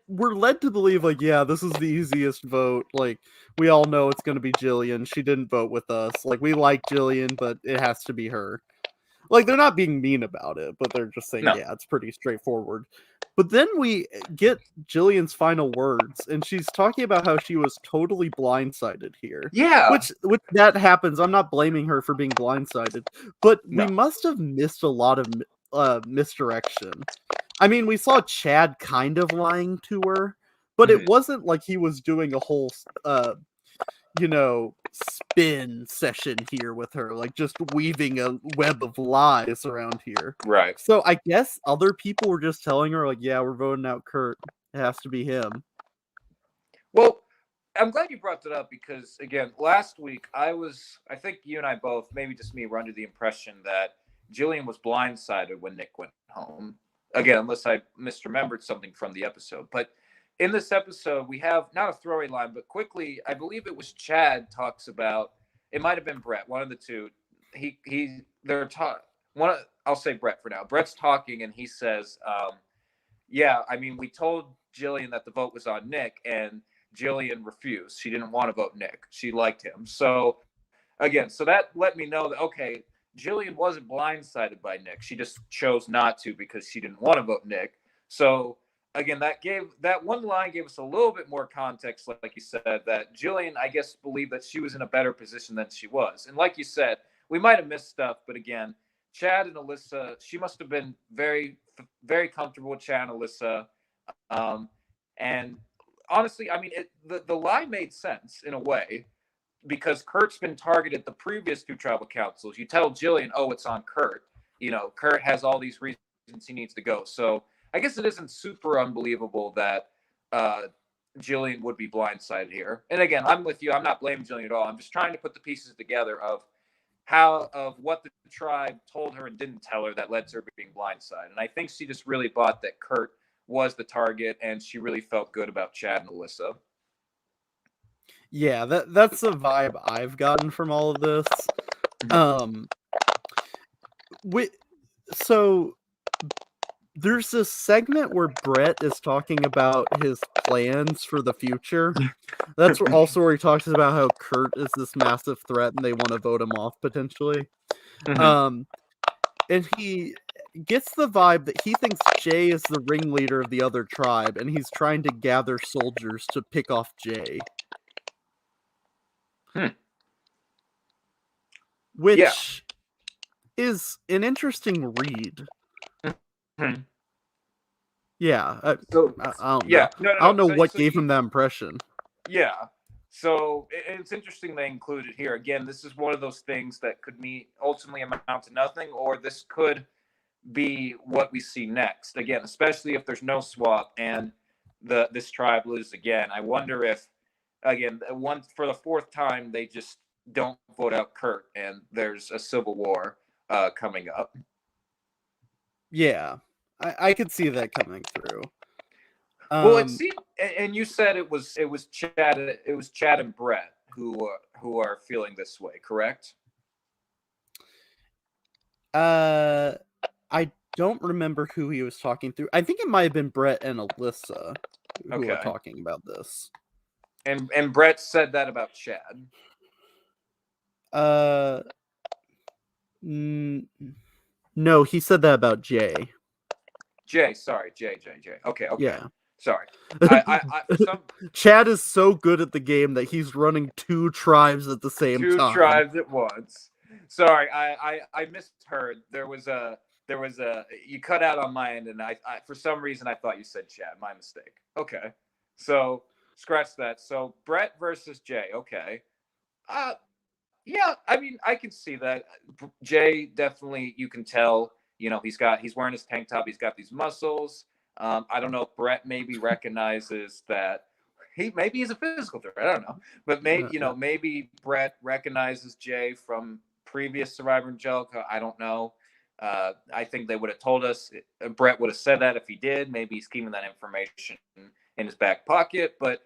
we're led to believe like, yeah, this is the easiest vote. Like we all know it's going to be Jillian. She didn't vote with us. Like we like Jillian, but it has to be her. Like they're not being mean about it, but they're just saying, No. yeah, it's pretty straightforward. But then we get Jillian's final words, and she's talking about how she was totally blindsided here. Yeah. Which that happens. I'm not blaming her for being blindsided, but we No. must have missed a lot of misdirection. I mean, we saw Chad kind of lying to her, but it Mhm. wasn't like he was doing a whole spin session here with her, like just weaving a web of lies around here. Right. So I guess other people were just telling her, like, yeah, we're voting out Kurt. It has to be him. Well, I'm glad you brought that up because, again, last week I think you and I both, maybe just me, were under the impression that Jillian was blindsided when Nick went home. Again, unless I misremembered something from the episode. But in this episode, we have not a throwaway line, but quickly, I believe it was Chad talks about, it might have been Brett, one of the two. They're talking, I'll say Brett for now. Brett's talking and he says, yeah, I mean, we told Jillian that the vote was on Nick, and Jillian refused. She didn't want to vote Nick. She liked him. So again, so that let me know that okay, Jillian wasn't blindsided by Nick. She just chose not to because she didn't want to vote Nick. So again, that one line gave us a little bit more context, like you said, that Jillian, I guess, believed that she was in a better position than she was. And like you said, we might have missed stuff, but again, Chad and Alyssa, she must have been very, very comfortable with Chad and Alyssa. And honestly, I mean, the lie made sense in a way because Kurt's been targeted the previous two tribal councils. You tell Jillian, oh, it's on Kurt. Kurt has all these reasons he needs to go. So I guess it isn't super unbelievable that uh, Jillian would be blindsided here. And again, I'm with you. I'm not blaming Jillian at all. I'm just trying to put the pieces together of what the tribe told her and didn't tell her that led to her being blindsided. And I think she just really bought that Kurt was the target, and she really felt good about Chad and Alyssa. Yeah, that's the vibe I've gotten from all of this. Um, so there's this segment where Brett is talking about his plans for the future. That's also where he talks about how Kurt is this massive threat and they want to vote him off potentially. And he gets the vibe that he thinks Jay is the ringleader of the other tribe and he's trying to gather soldiers to pick off Jay. Which is an interesting read. Yeah. I don't know. I don't know what gave him that impression. Yeah. So it's interesting they included here. Again, this is one of those things that could ultimately amount to nothing, or this could be what we see next. Again, especially if there's no swap and this tribe loses again. I wonder if, again, for the fourth time, they just don't vote out Kurt and there's a civil war coming up. Yeah, I could see that coming through. Well, it seemed, and you said it was Chad and Brett who are feeling this way, correct? I don't remember who he was talking through. I think it might have been Brett and Alyssa who were talking about this. And Brett said that about Chad. No, he said that about Jay. Jay. Okay. Yeah. Sorry. Chad is so good at the game that he's running two tribes at the same time. Two tribes at once. Sorry, I misheard. There was a you cut out on my end, and I for some reason I thought you said Chad. My mistake. Okay, so scratch that. So Brett versus Jay. Okay. Yeah. I mean, I can see that. Jay definitely. You can tell. You know, he's wearing his tank top. He's got these muscles. I don't know if Brett maybe recognizes that maybe he's a physical threat. I don't know, but maybe Brett recognizes Jay from previous Survivor Angelica. I don't know. I think they would have told us. Brett would have said that if he did. Maybe he's keeping that information in his back pocket. But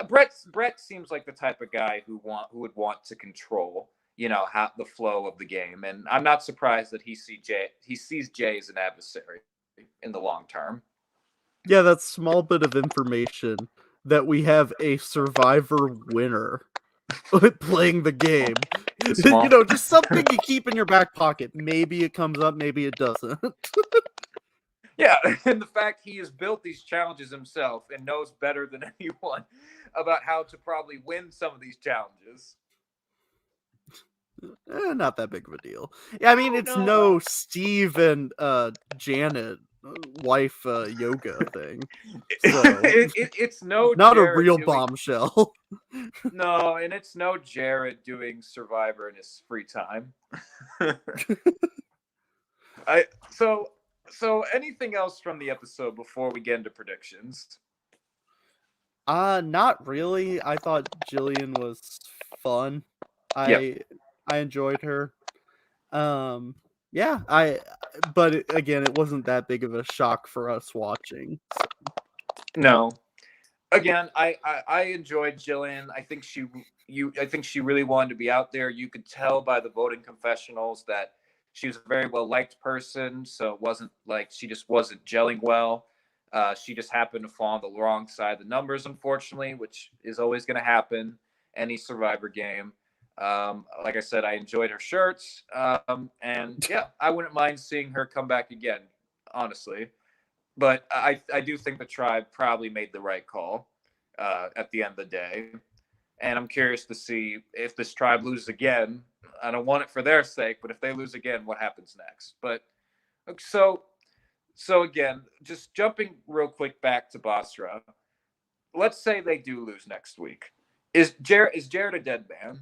Brett seems like the type of guy who would want to control, the flow of the game. And I'm not surprised that he sees Jay as an adversary in the long term. Yeah, that small bit of information that we have a Survivor winner playing the game. Just something you keep in your back pocket. Maybe it comes up, maybe it doesn't. Yeah, and the fact he has built these challenges himself and knows better than anyone about how to probably win some of these challenges. Not that big of a deal. Yeah, I mean, it's no Steve and Janet wife yoga thing. So it's no not Jared a real bombshell. No, and it's no Jared doing Survivor in his free time. So anything else from the episode before we get into predictions? Not really. I thought Jillian was fun. I enjoyed her. Yeah, but again, it wasn't that big of a shock for us watching. So. No. Again, I enjoyed Jillian. I think she really wanted to be out there. You could tell by the voting confessionals that she was a very well liked person. So it wasn't like she just wasn't gelling well. She just happened to fall on the wrong side of the numbers, unfortunately, which is always going to happen any Survivor game. Like I said, I enjoyed her shirts, and yeah, I wouldn't mind seeing her come back again, honestly. But I do think the tribe probably made the right call at the end of the day. And I'm curious to see if this tribe loses again. I don't want it for their sake, but if they lose again, what happens next? But so again, just jumping real quick back to Basra. Let's say they do lose next week. Is Jared a dead man?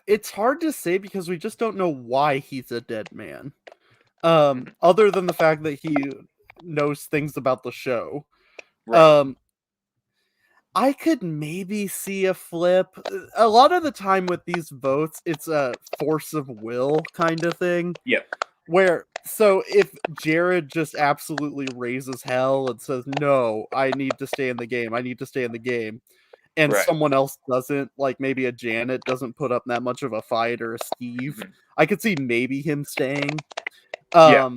It's hard to say because we just don't know why he's a dead man. Other than the fact that he knows things about the show. Right. I could maybe see a flip. A lot of the time with these votes, it's a force of will kind of thing. Yep. Where, so if Jared just absolutely raises hell and says, no, I need to stay in the game, I need to stay in the game, and Right. someone else doesn't, like maybe a Janet doesn't put up that much of a fight or a Steve, I could see maybe him staying. Yeah.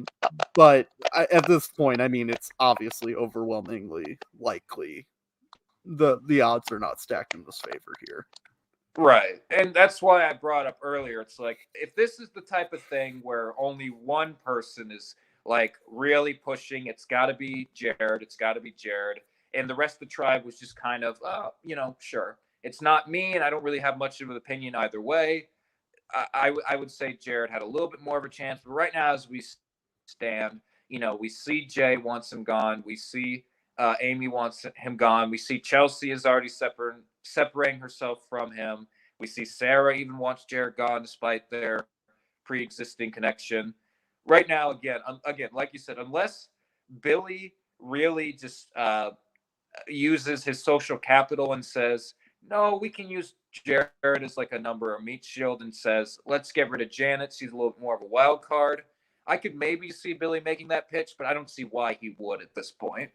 But at this point, I mean, it's obviously overwhelmingly likely the odds are not stacked in this favor here. Right. And that's why I brought up earlier. It's like, if this is the type of thing where only one person is like really pushing, it's got to be Jared. It's got to be Jared. And the rest of the tribe was just kind of, sure. It's not me, and I don't really have much of an opinion either way. I would say Jared had a little bit more of a chance. But right now, as we stand, we see Jay wants him gone. We see Amy wants him gone. We see Chelsea is already separating herself from him. We see Sarah even wants Jared gone despite their pre-existing connection. Right now, again, like you said, unless Billy really just uses his social capital and says, no, we can use Jared as like a number or meat shield, and says, let's get rid of Janet. She's a little bit more of a wild card. I could maybe see Billy making that pitch, but I don't see why he would at this point.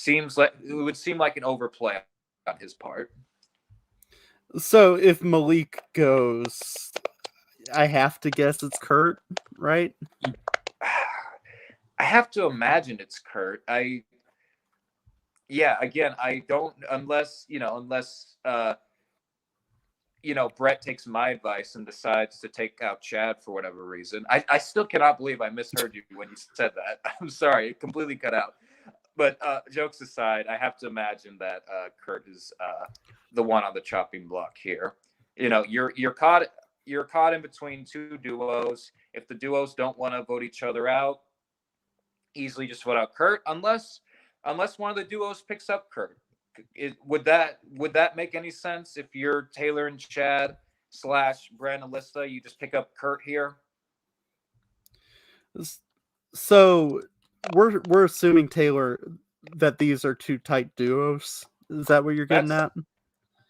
It would seem like an overplay on his part. So if Malik goes, I have to guess it's Kurt, right? I have to imagine it's Kurt. Again, I don't, unless Brett takes my advice and decides to take out Chad for whatever reason. I still cannot believe I misheard you when you said that. I'm sorry, it completely cut out. But jokes aside, I have to imagine that Kurt is the one on the chopping block here. You're caught in between two duos. If the duos don't want to vote each other out, easily just vote out Kurt, unless one of the duos picks up Kurt. Would that make any sense if you're Taylor and Chad / Brad and Alyssa? You just pick up Kurt here. So we're assuming, Taylor, that these are two tight duos. Is that what you're getting at?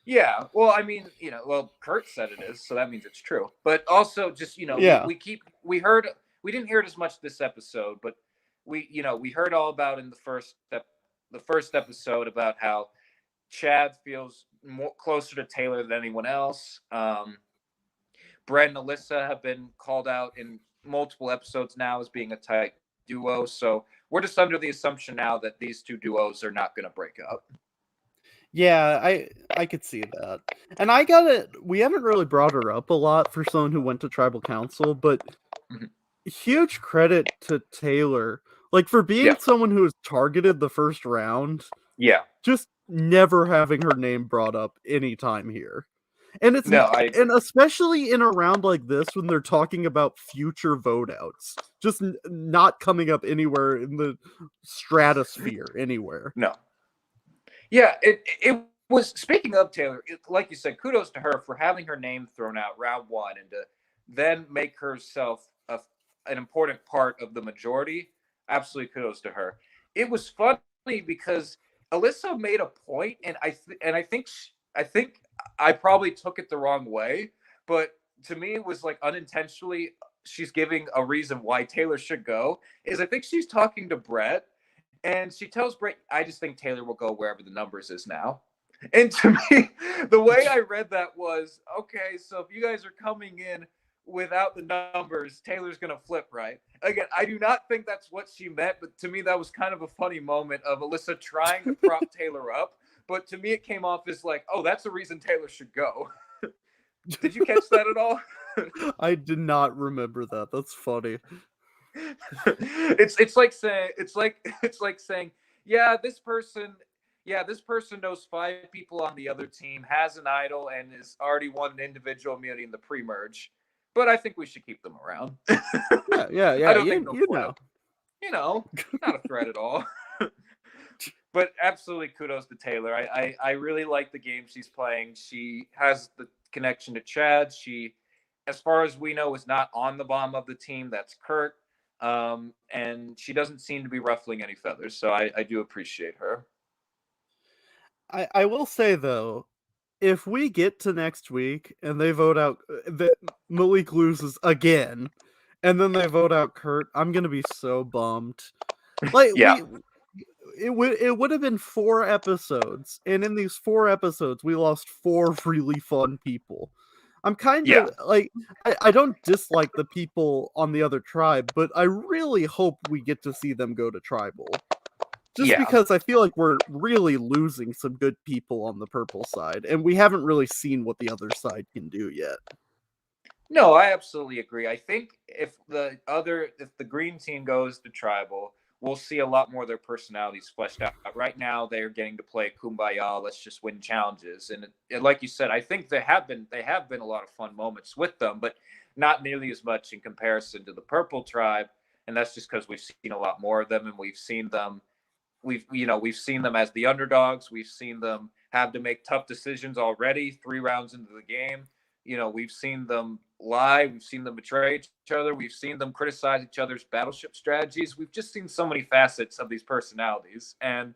Yeah. Well, I mean, Kurt said it is, so that means it's true. But also, just Yeah. we didn't hear it as much this episode, but we heard all about in the first episode about how Chad feels more closer to Taylor than anyone else. Brett and Alyssa have been called out in multiple episodes now as being a tight duo. So we're just under the assumption now that these two duos are not going to break up. Yeah, I could see that. And we haven't really brought her up a lot for someone who went to tribal council, but huge credit to Taylor. Like, for being someone who was targeted the first round. Yeah. Just never having her name brought up anytime here. And and especially in a round like this when they're talking about future vote outs, just not coming up anywhere in the stratosphere anywhere. No. Yeah, it was, speaking of Taylor, like you said, kudos to her for having her name thrown out round one and to then make herself an important part of the majority. Absolutely kudos to her. It was funny because Alyssa made a point, and I think I probably took it the wrong way, but to me it was like unintentionally she's giving a reason why Taylor should go. I think she's talking to Brett, and she tells Brett, I just think Taylor will go wherever the numbers is now. And to me, the way I read that was, okay, so if you guys are coming in without the numbers, Taylor's going to flip, right? Again, I do not think that's what she meant, but to me, that was kind of a funny moment of Alyssa trying to prop Taylor up. But to me, it came off as like, oh, that's the reason Taylor should go. Did you catch that at all? I did not remember that. That's funny. It's like saying, this person knows 5 people on the other team, has an idol, and has already won an individual immunity in the pre-merge. But I think we should keep them around. Yeah. I don't think not a threat at all. But absolutely kudos to Taylor. I really like the game she's playing. She has the connection to Chad. She, as far as we know, is not on the bottom of the team. That's Kurt. And she doesn't seem to be ruffling any feathers, so I do appreciate her. I will say though, if we get to next week and they vote out that Malik loses again, and then they vote out Kurt, I'm gonna be so bummed. Like Yeah, it would have been 4 episodes, and in these 4 episodes, we lost 4 really fun people. I'm kind yeah, of like I don't dislike the people on the other tribe, but I really hope we get to see them go to tribal. Just yeah. because I feel like we're really losing some good people on the purple side, and we haven't really seen what the other side can do yet. No, I absolutely agree. I think if the green team goes to tribal, we'll see a lot more of their personalities fleshed out. Right now, they're getting to play kumbaya. Let's just win challenges, and like you said, I think they have been a lot of fun moments with them, but not nearly as much in comparison to the purple tribe. And that's just because we've seen a lot more of them, and we've seen them as the underdogs. We've seen them have to make tough decisions already 3 rounds into the game. We've seen them lie. We've seen them betray each other. We've seen them criticize each other's battleship strategies. We've just seen so many facets of these personalities. And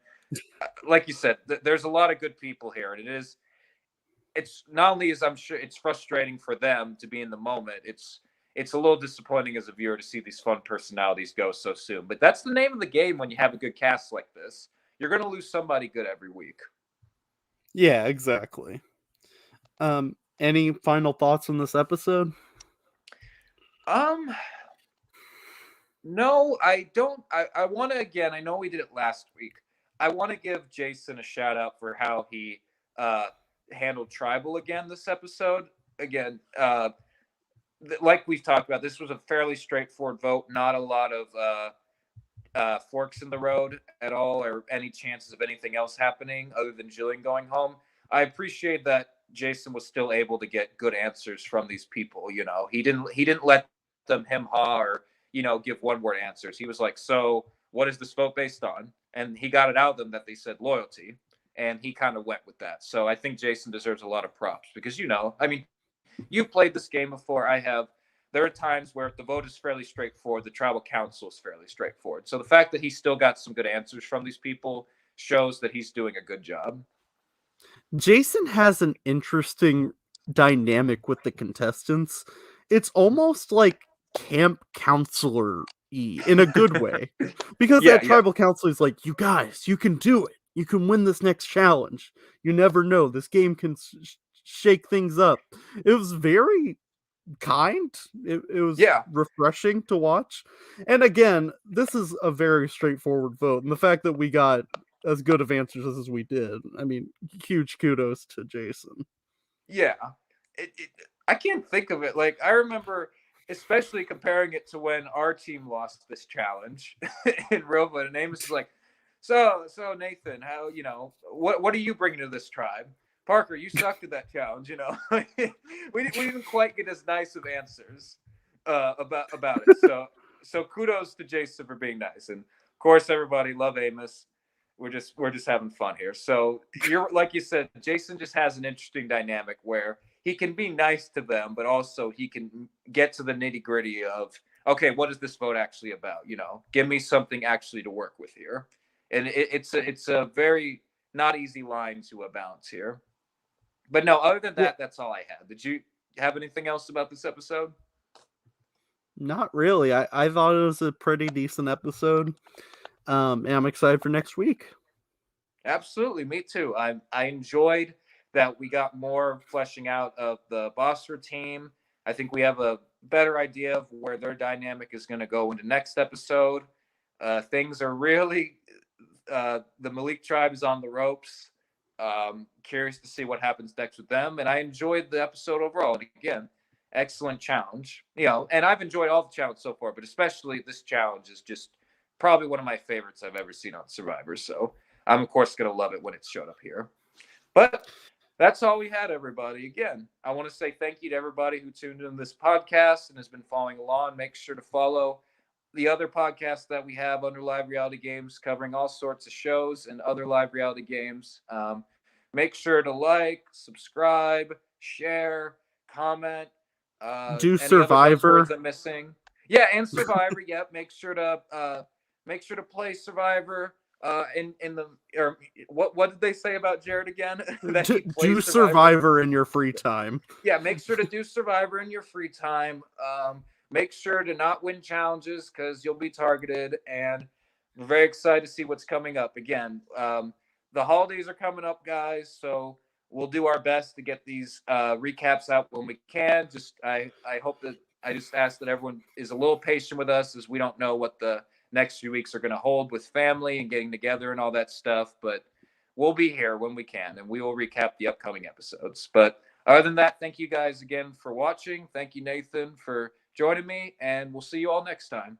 like you said, there's a lot of good people here. And it's not only as I'm sure it's frustrating for them to be in the moment, it's a little disappointing as a viewer to see these fun personalities go so soon. But that's the name of the game when you have a good cast like this. You're going to lose somebody good every week. Yeah, exactly. Any final thoughts on this episode? Um, no, I don't. I want to, again, I know we did it last week. I want to give Jason a shout out for how he uh, handled Tribal again this episode. Again, like we've talked about, this was a fairly straightforward vote, not a lot of forks in the road at all, or any chances of anything else happening other than Jillian going home. I appreciate that Jason was still able to get good answers from these people. He didn't let them him ha or give one word answers. He was like, so what is this vote based on? And he got it out of them that they said loyalty, and he kind of went with that. So I think Jason deserves a lot of props because I mean, you've played this game before. I have. There are times where if the vote is fairly straightforward, the tribal council is fairly straightforward. So the fact that he still got some good answers from these people shows that he's doing a good job. Jason has an interesting dynamic with the contestants. It's almost like camp counselor in a good way. Because Yeah, that yeah, tribal counselor is like, you guys, you can do it. You can win this next challenge. You never know. This game can shake things up. It was very kind. It was yeah, refreshing to watch. And again, this is a very straightforward vote. And the fact that we got as good of answers as we did, I mean, huge kudos to Jason. yeah. I can't think of it. Like I remember, especially comparing it to when our team lost this challenge in Rova, and Amos is like, so Nathan, how what are you bringing to this tribe? Parker, you sucked at that challenge. We didn't quite get as nice of answers about it. So kudos to Jason for being nice, and of course everybody love Amos. We're just having fun here. So you're like you said, Jason just has an interesting dynamic where he can be nice to them, but also he can get to the nitty gritty of, okay, what is this vote actually about? Give me something actually to work with here. And it's a very not easy line to balance here. But no, other than Yeah, that, that's all I had. Did you have anything else about this episode? not really. I thought it was a pretty decent episode. And I'm excited for next week. Absolutely, me too. I enjoyed that we got more fleshing out of the Boster team. I think we have a better idea of where their dynamic is going to go into next episode. Things are really the Malik tribe is on the ropes. Curious to see what happens next with them, and I enjoyed the episode overall. And again, excellent challenge. And I've enjoyed all the challenges so far, but especially this challenge is just probably one of my favorites I've ever seen on Survivor. So I'm of course going to love it when it's showed up here. But that's all we had, everybody. Again, I want to say thank you to everybody who tuned in this podcast and has been following along. Make sure to follow the other podcasts that we have under Live Reality Games, covering all sorts of shows and other live reality games. Make sure to like, subscribe, share, comment, Do any other Survivor. buzzwords I'm missing. Yeah, and Survivor. Yep. Make sure to play Survivor. In the or what did they say about Jared again? That he Do plays Survivor. Survivor in your free time. Yeah, make sure to do Survivor in your free time. Make sure to not win challenges because you'll be targeted. And we're very excited to see what's coming up. Again, the holidays are coming up, guys. So we'll do our best to get these recaps out when we can. I hope that I just ask that everyone is a little patient with us as we don't know what the next few weeks are going to hold with family and getting together and all that stuff. But we'll be here when we can, and we will recap the upcoming episodes. But other than that, thank you guys again for watching. Thank you, Nathan, for joining me, and we'll see you all next time.